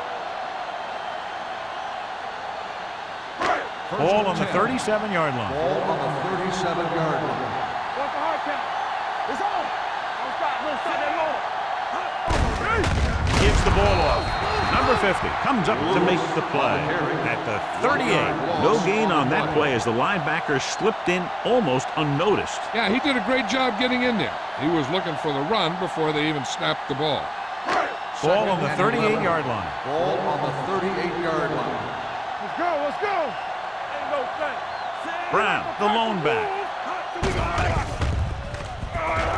Ball on the 37-yard line. Ball on the 37-yard line. Watch the hard count. It's on. Don't stop that motor. Gives the ball off. Number 50 comes up to make the play at the 38. No gain on that play as the linebacker slipped in almost unnoticed. Yeah, he did a great job getting in there. He was looking for the run before they even snapped the ball. Ball on the 38-yard line. Ball on the 38-yard line. Let's go. Let's go. Ain't no thing. Brown, the lone back.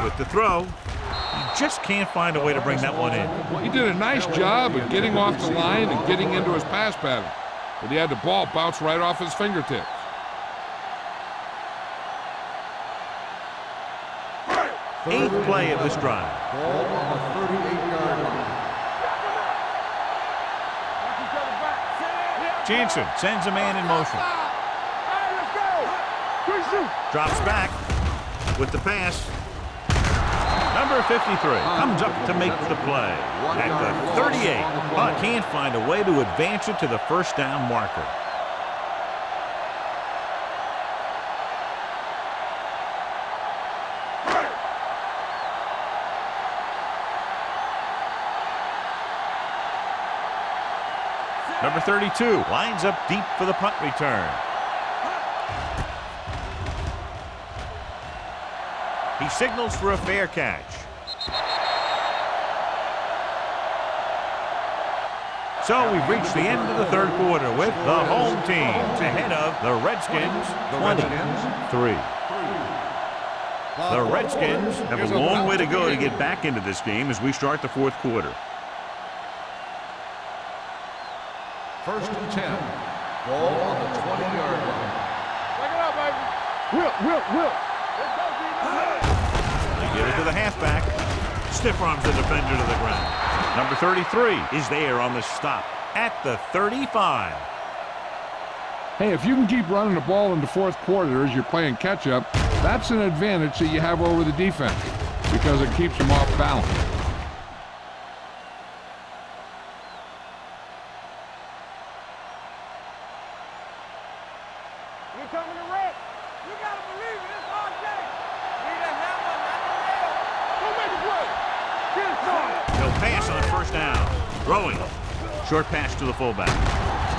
With the throw, he just can't find a way to bring that one in. He did a nice job of getting off the line and getting into his pass pattern, but he had the ball bounce right off his fingertips. Eighth play of this drive. Ball on the 38-yard line. Jansen sends a man in motion. Hey, let's go. Quick shoot. Drops back with the pass. Number 53 comes up to make the play at the 38, but can't find a way to advance it to the first down marker. Number 32 lines up deep for the punt return. He signals for a fair catch. So we've reached the end of the third quarter with the home team ahead of the Redskins 23. The Redskins have a long way to go to get back into this game as we start the fourth quarter. 1st and 10. Ball on the 20-yard line. Take it out, baby. Will. Let's go, D-Man. They give it to the halfback. Stiff arms the defender to the ground. Number 33 is there on the stop at the 35. Hey, if you can keep running the ball in the fourth quarter as you're playing catch-up, that's an advantage that you have over the defense because it keeps them off balance. You coming to wreck? You gotta believe it. It's hard game. Need a hammer, not a nail. Go make a play. Get it started. He'll pass on first down. Throwing. Short pass to the fullback.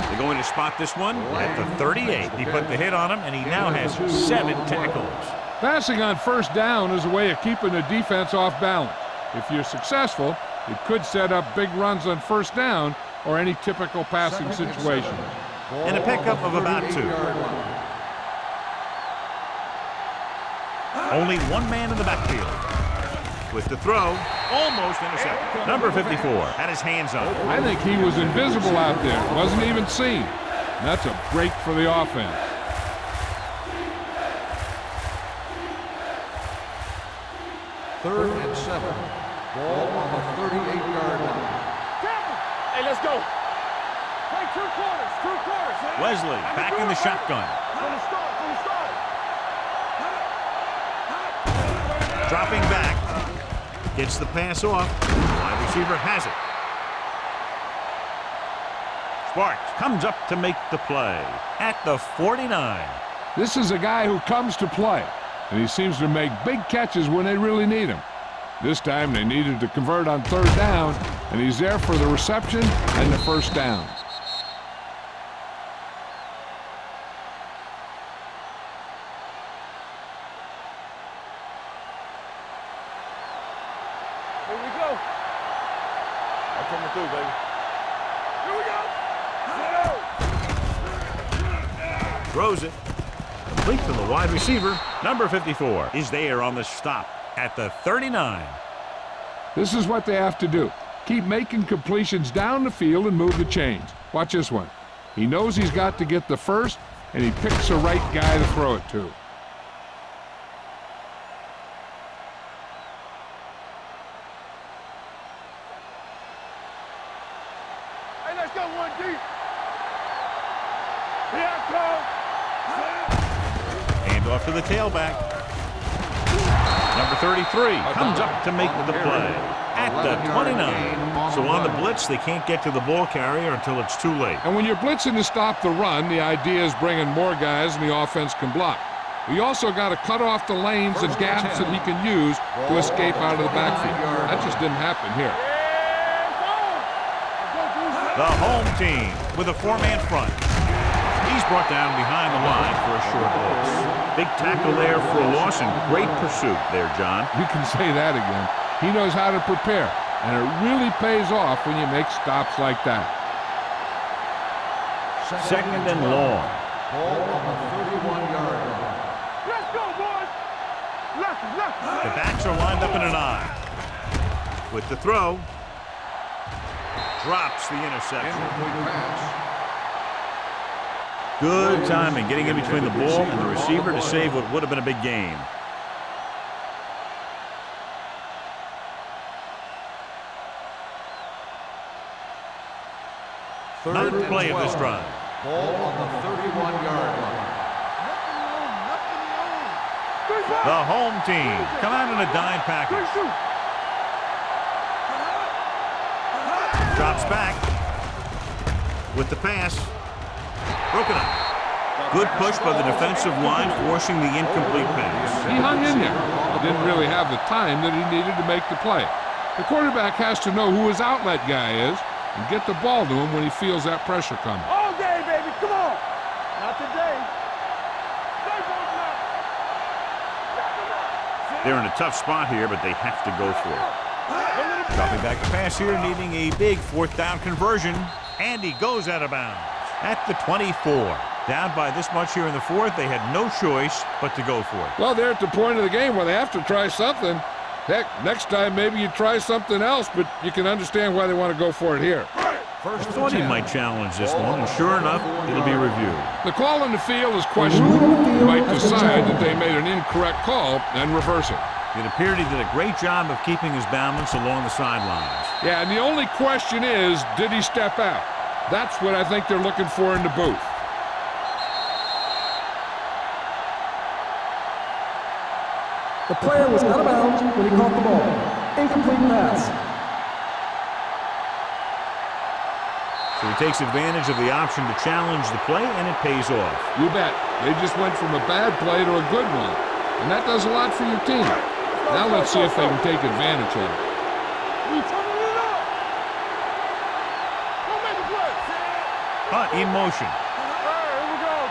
They're going to spot this one at the 38. He put the hit on him, and he now has 7 tackles. Passing on first down is a way of keeping the defense off balance. If you're successful, it could set up big runs on first down or any typical passing situation. And a pickup of about 2. Only one man in the backfield. With the throw, almost intercepted. Number 54 had his hands on it. I think he was invisible out there. Wasn't even seen. And that's a break for the offense. 3rd and 7. Ball on the 38-yard line. Hey, let's go. Play 2 quarters. Wesley back in the shotgun. From the start. Dropping back. Gets the pass off. Wide receiver has it. Sparks comes up to make the play at the 49. This is a guy who comes to play, and he seems to make big catches when they really need him. This time they needed to convert on 3rd down, and he's there for the reception and the first down. Here we go. I'm coming through, baby. Here we go. Throws it. Complete to the wide receiver. Number 54 is there on the stop at the 39. This is what they have to do. Keep making completions down the field and move the chains. Watch this one. He knows he's got to get the first, and he picks the right guy to throw it to. Hey, let's go 1 deep. Here I come. Hand off to the tailback. Number 33 comes up to make the play at the 29. So on the blitz, they can't get to the ball carrier until it's too late. And when you're blitzing to stop the run, the idea is bringing more guys than the offense can block. We also got to cut off the lanes and gaps that he can use to escape out of the backfield. That just didn't happen here. The home team with a 4-man front. He's brought down behind the line for a short loss. Big tackle there for a loss and great pursuit there, John. You can say that again. He knows how to prepare, and it really pays off when you make stops like that. 2nd and long. Ball on the 31-yard line. Let's go, boys. Left. The backs are lined up in an I. With the throw. Drops the interception. Incomplete pass. Good timing, getting in between the ball and the receiver to save what would have been a big gain. Ninth play of this drive. Ball on the 31-yard line. The home team come out in a dime package. Drops back with the pass. Broken up. Good push by the defensive line, forcing the incomplete pass. He hung in there. He didn't really have the time that he needed to make the play. The quarterback has to know who his outlet guy is, and get the ball to him when he feels that pressure coming. All day, baby. Come on. Not today. Stay both now. They're in a tough spot here, but they have to go for it. Dropping back the pass here, needing a big fourth down conversion. And he goes out of bounds at the 24. Down by this much here in the fourth, they had no choice but to go for it. Well, they're at the point of the game where they have to try something. Heck, next time maybe you try something else, but you can understand why they want to go for it here. I thought he might challenge this one, and sure enough, it'll be reviewed. The call on the field is questionable. You might decide that they made an incorrect call and reverse it. It appeared he did a great job of keeping his balance along the sidelines. Yeah, and the only question is, did he step out? That's what I think they're looking for in the booth. The player was out of bounds when he caught the ball. Incomplete pass. So he takes advantage of the option to challenge the play, and it pays off. You bet. They just went from a bad play to a good one. And that does a lot for your team. Now let's see if they can take advantage of it. We turning it up. Don't make a play. Hunt in motion. All right, here we go.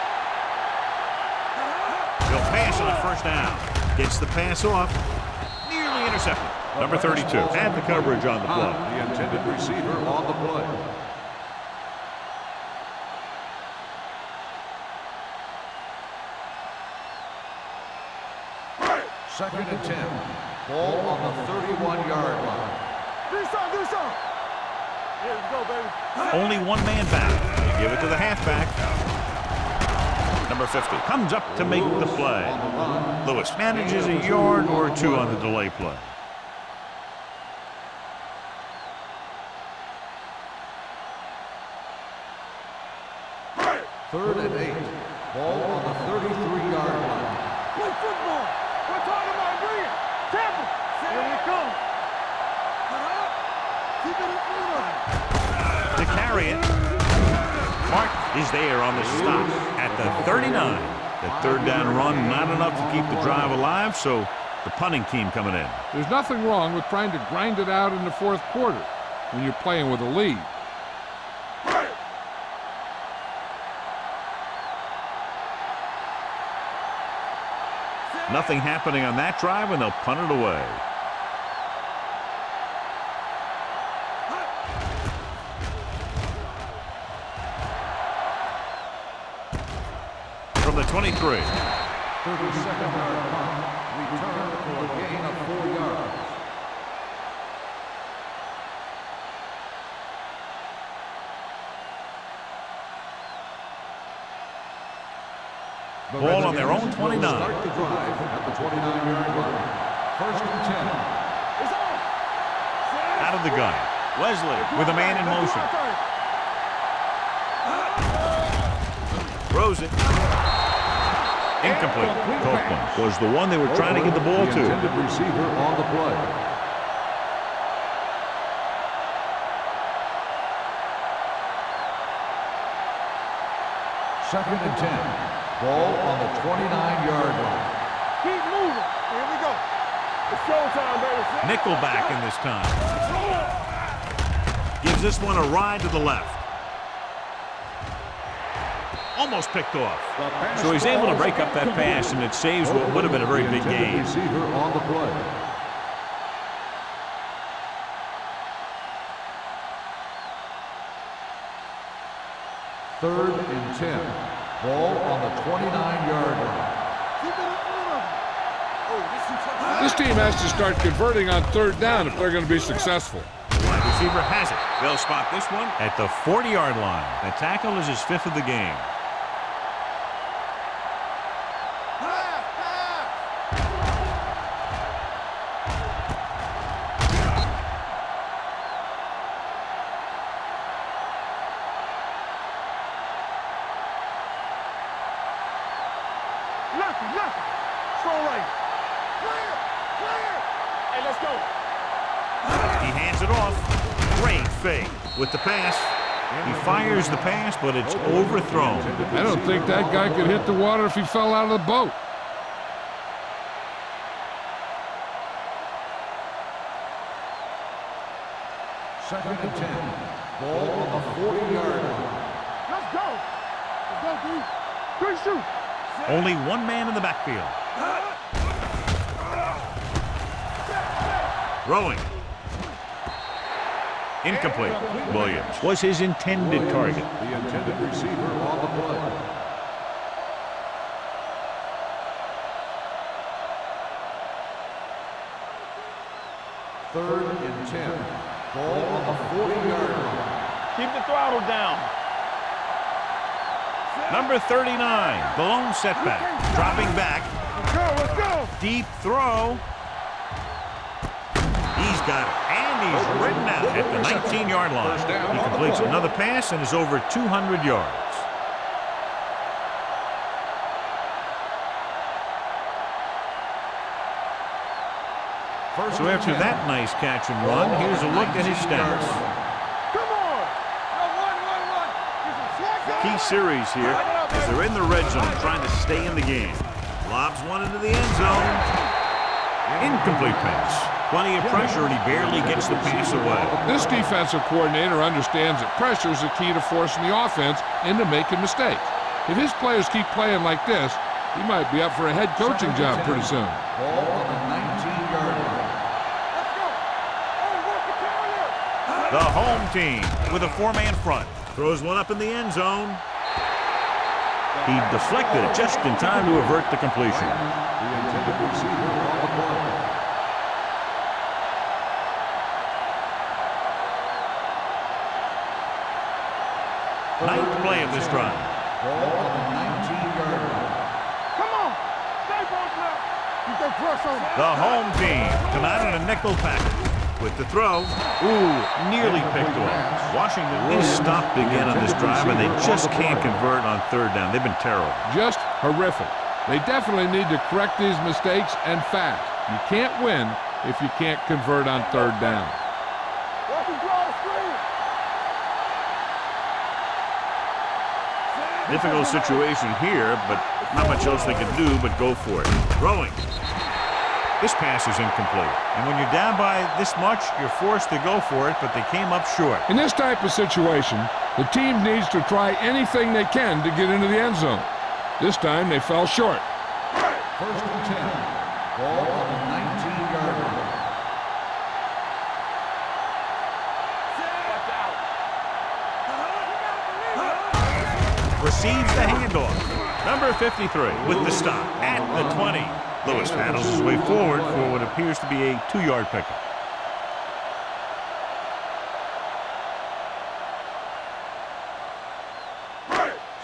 He'll pass on a first down. Gets the pass off. Nearly intercepted. Number 32 had the coverage on the play. The intended receiver on the play. Second and 10. Ball on the 31-yard line. Do something. Here we go, baby. Only one man back. They give it to the halfback. Number 50 comes up to make the play. Lewis manages a yard or two on the delay play. Third and 8. Ball on the 33-yard line. Play football. We're talking about bringing. Tampa. Here we come. Keep it in front of him. To carry it. Hart is there on the stop at the 39. That third down run, not enough to keep the drive alive, so the punting team coming in. There's nothing wrong with trying to grind it out in the fourth quarter when you're playing with a lead. Nothing happening on that drive, and they'll punt it away. From the 23. 32nd-yard punt. Return for a gain of 4 yards. Ball on their own 29. Start the drive at the 29-yard line. First and 10. It's on. Out of the gun. Wesley with a man in motion. Throws it. Incomplete. Copeland was the one they were trying to get the ball The to. intended receiver on the play. Second and 10. Ball on the 29-yard line. Keep moving. Here we go. It's showtime, baby. Nickelback in this time. Gives this one a ride to the left. Almost picked off. So he's able to break up that pass, and it saves what would have been a very big gain. Receiver on the play. Third and 10. Ball on the 29-yard line. Keep it in front of him. Oh, This team has to start converting on third down if they're going to be successful. Wide receiver has it. They'll spot this one at the 40-yard line. The tackle is his 5th of the game. Nothing. Strong right. Clear. Hey, let's go. He hands it off. Great fake with the pass. He fires the pass, but it's overthrown. I don't think that guy could hit the water if he fell out of the boat. Second and 10. Ball Quick shoot. Only one man in the backfield. Throwing. Incomplete. Williams was his intended target. The intended receiver on the play. Third and 10. Ball on the 40-yard line. Keep the throttle down. Number 39, the lone setback. Dropping back. Let's go. Deep throw. He's got it. And he's written out at the 19-yard line. He completes another pass and is over 200 yards. So after that nice catch and run, here's a look at his stats. Come on. Key series here as they're in the red zone trying to stay in the game. Lobs one into the end zone. Incomplete pass. Plenty of pressure, and he barely gets the pass away. This defensive coordinator understands that pressure is the key to forcing the offense into making mistakes. If his players keep playing like this, he might be up for a head coaching job pretty soon. Ball on the 19-yard line. The home team with a four-man front. Throws one up in the end zone. He deflected it just in time to avert the completion. The intended receiver on the play. Ninth play of this drive. Ball on the 19-yard line. Come on. Stay both left. You can press on him. The home team come out in a nickel package. With the throw, nearly picked off. Washington is stopped again on this drive, and they just can't convert on third down. They've been terrible. Just horrific. They definitely need to correct these mistakes and fast. You can't win if you can't convert on third down. Watch him draw the screen. Difficult situation here, but not much else they can do but go for it. Throwing. This pass is incomplete. And when you're down by this much, you're forced to go for it, but they came up short. In this type of situation, the team needs to try anything they can to get into the end zone. This time, they fell short. First and 10. Ball on the 19-yard line. Receives the handoff. Number 53 with the stop at the 20. Lewis paddles his way forward for what appears to be a 2-yard pickup.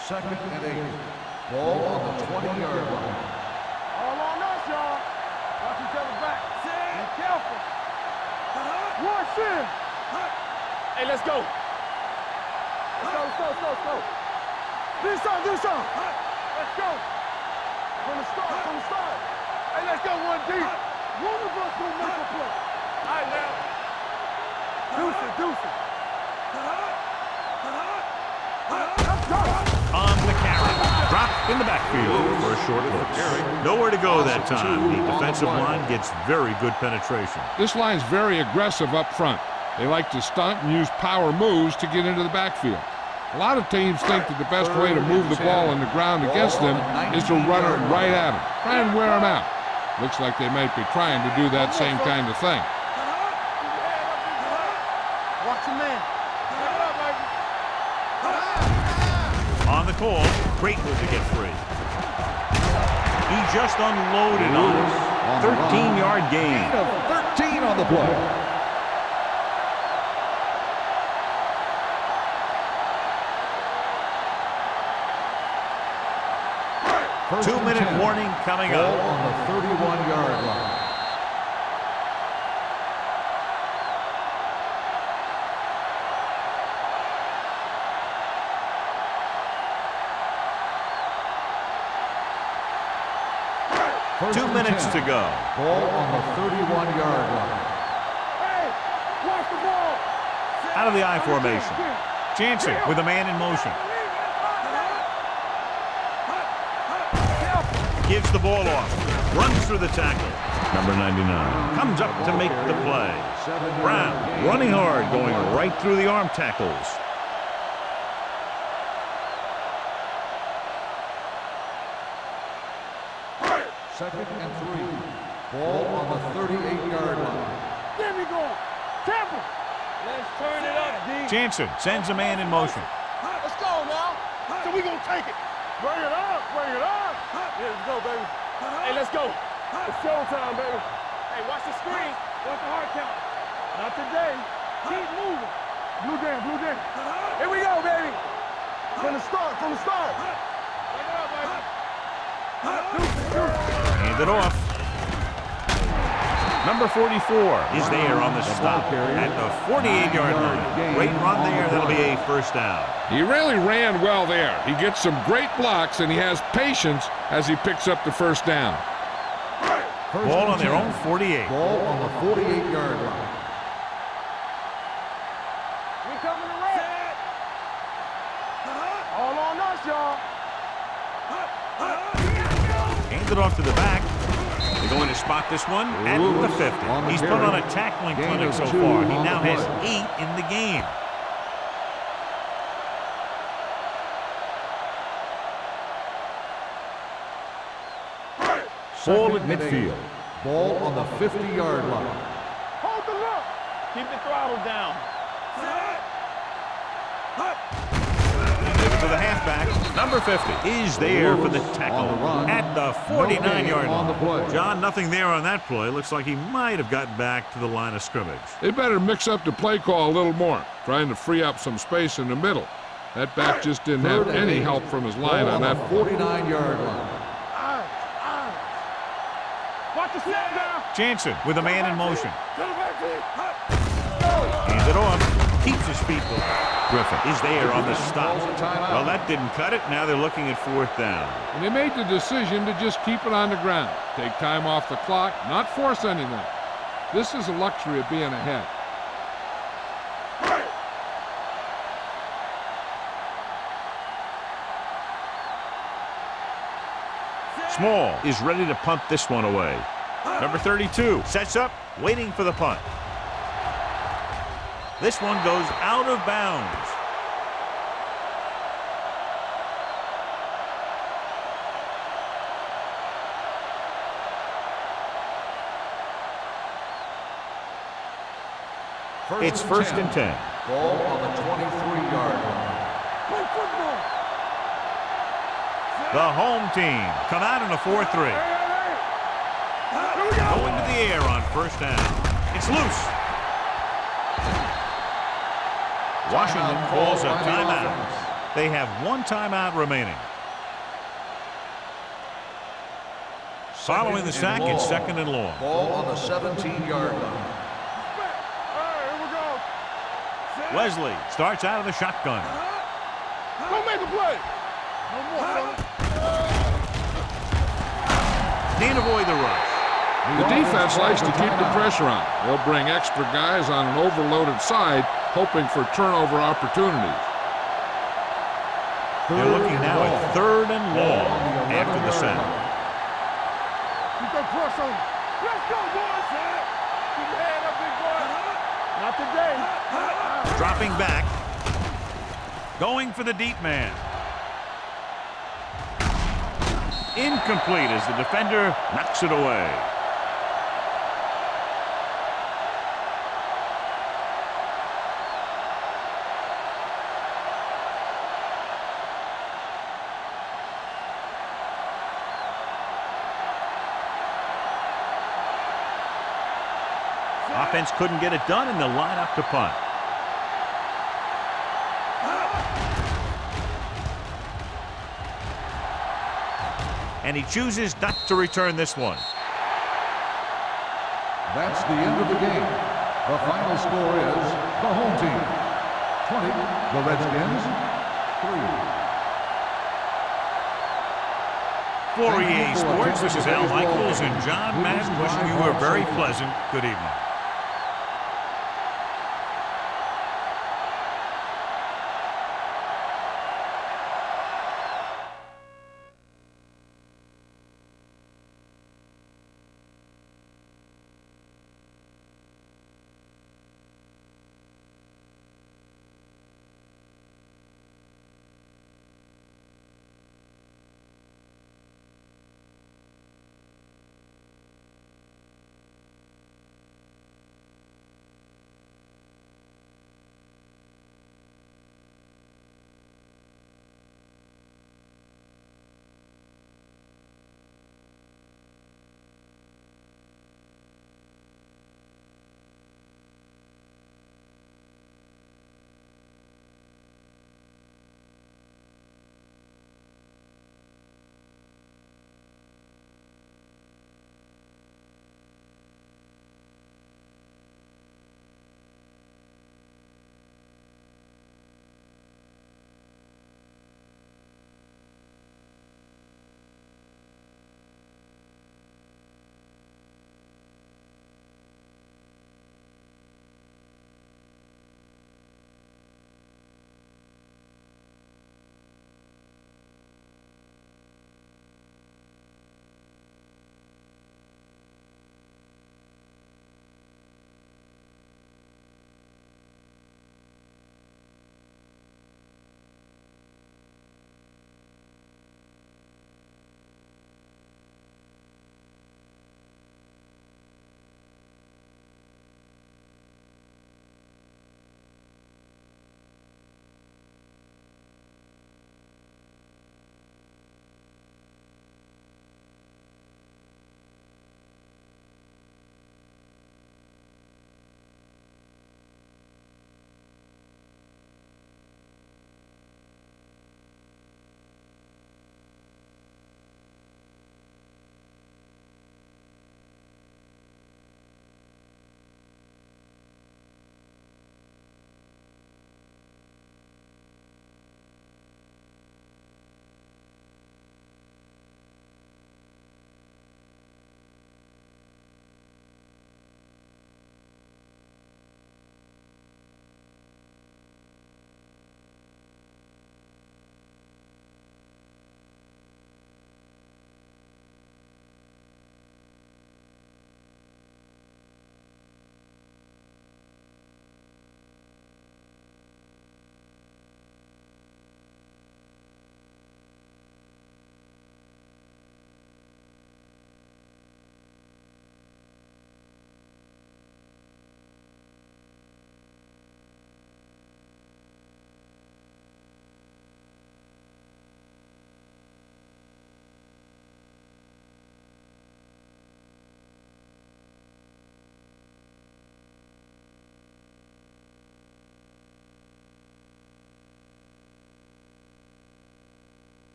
Second and 8. Ball on the 20-yard line. All on us, y'all. Watch each other back. Be careful. Watch in. Hey, let's go. Let's go. Do something. Let's go. From the start. Hey, let's go one deep. One of us will make a play. All right, now. Deuce it. Let's go. On the carry. Dropped in the backfield for a short look. Nowhere to go that time. The defensive line gets very good penetration. This line's very aggressive up front. They like to stunt and use power moves to get into the backfield. A lot of teams think that the best way to move the ball on the ground against them is to run it right at them. Try and wear them out. Looks like they might be trying to do that same kind of thing. Watch your man. On the call, great move to get free. He just unloaded on us. 13-yard gain. Gain of 13 on the play. 2-minute warning coming Ball up. on the 31-yard line. First 2 and minutes 10. to go. Ball on the 31-yard line. Hey, watch the ball. Out of the I formation. Jansen with a man in motion. Gives the ball off. Runs through the tackle. Number 99 comes up to make the play. Brown running hard, going right through the arm tackles. Second and 3. Ball on the 38-yard line. Get me going. Temple. Let's turn it up, D. Jansen sends a man in motion. Let's go now. So we gonna take it. Bring it up. Bring it up. Yeah, let's go, baby. Hey, let's go. It's showtime, baby. Hey, watch the screen. Watch the hard count. Not today. Keep moving. Blue jam, blue jam. Here we go, baby. From the start, from the start. Bring it up, baby. Hand it off. Number 44 is there on the stop at the 48-yard line. Great run there. That'll be a first down. He really ran well there. He gets some great blocks, and he has patience as he picks up the first down. Ball on their own 48. Ball on the 48-yard line. We coming to red. All on us, y'all. Hands it off to the back. They're going to spot this one at the 50. He's put on a tackling clinic so far. He now has 8 in the game. Ball at midfield. Ball on the 50-yard line. Hold the look. Keep the throttle down. Give it to the halfback. Number 50 is there for the tackle at the 49-yard line. John, nothing there on that play. Looks like he might have gotten back to the line of scrimmage. They better mix up the play call a little more, trying to free up some space in the middle. That back just didn't have any help from his line on that. 49-yard line. Watch the snap down. Jansen with a man in motion. To the back team. Hands it off. Keeps his feet moving. Griffin is there on the stop. Well, that didn't cut it. Now they're looking at fourth down. And they made the decision to just keep it on the ground. Take time off the clock, not force anything. This is a luxury of being ahead. Small is ready to punt this one away. Number 32 sets up, waiting for the punt. This one goes out of bounds. It's first and 10. Ball on the 23-yard line. Play football. The home team come out in a 4-3. Here we go. Going to the air on first down. It's loose. Washington calls a timeout. They have one timeout remaining. Following the sack, it's second and long. Ball on the 17-yard line. Here we go. Wesley starts out of the shotgun. Go make a play. No more, fella. Can't avoid the rush. The defense likes to keep the pressure on. They'll bring extra guys on an overloaded side, hoping for turnover opportunities. They're looking now at third and long after the sack. Keep that press on. Let's go, boys. Keep your head up, big boy. Not today. Dropping back. Going for the deep man. Incomplete as the defender knocks it away. Offense couldn't get it done, and they'll line up to punt. And he chooses not to return this one. That's the end of the game. The final score is the home team 20, the Redskins 3. For EA Sports, this is Al Michaels and John Madden wishing you a very pleasant good evening.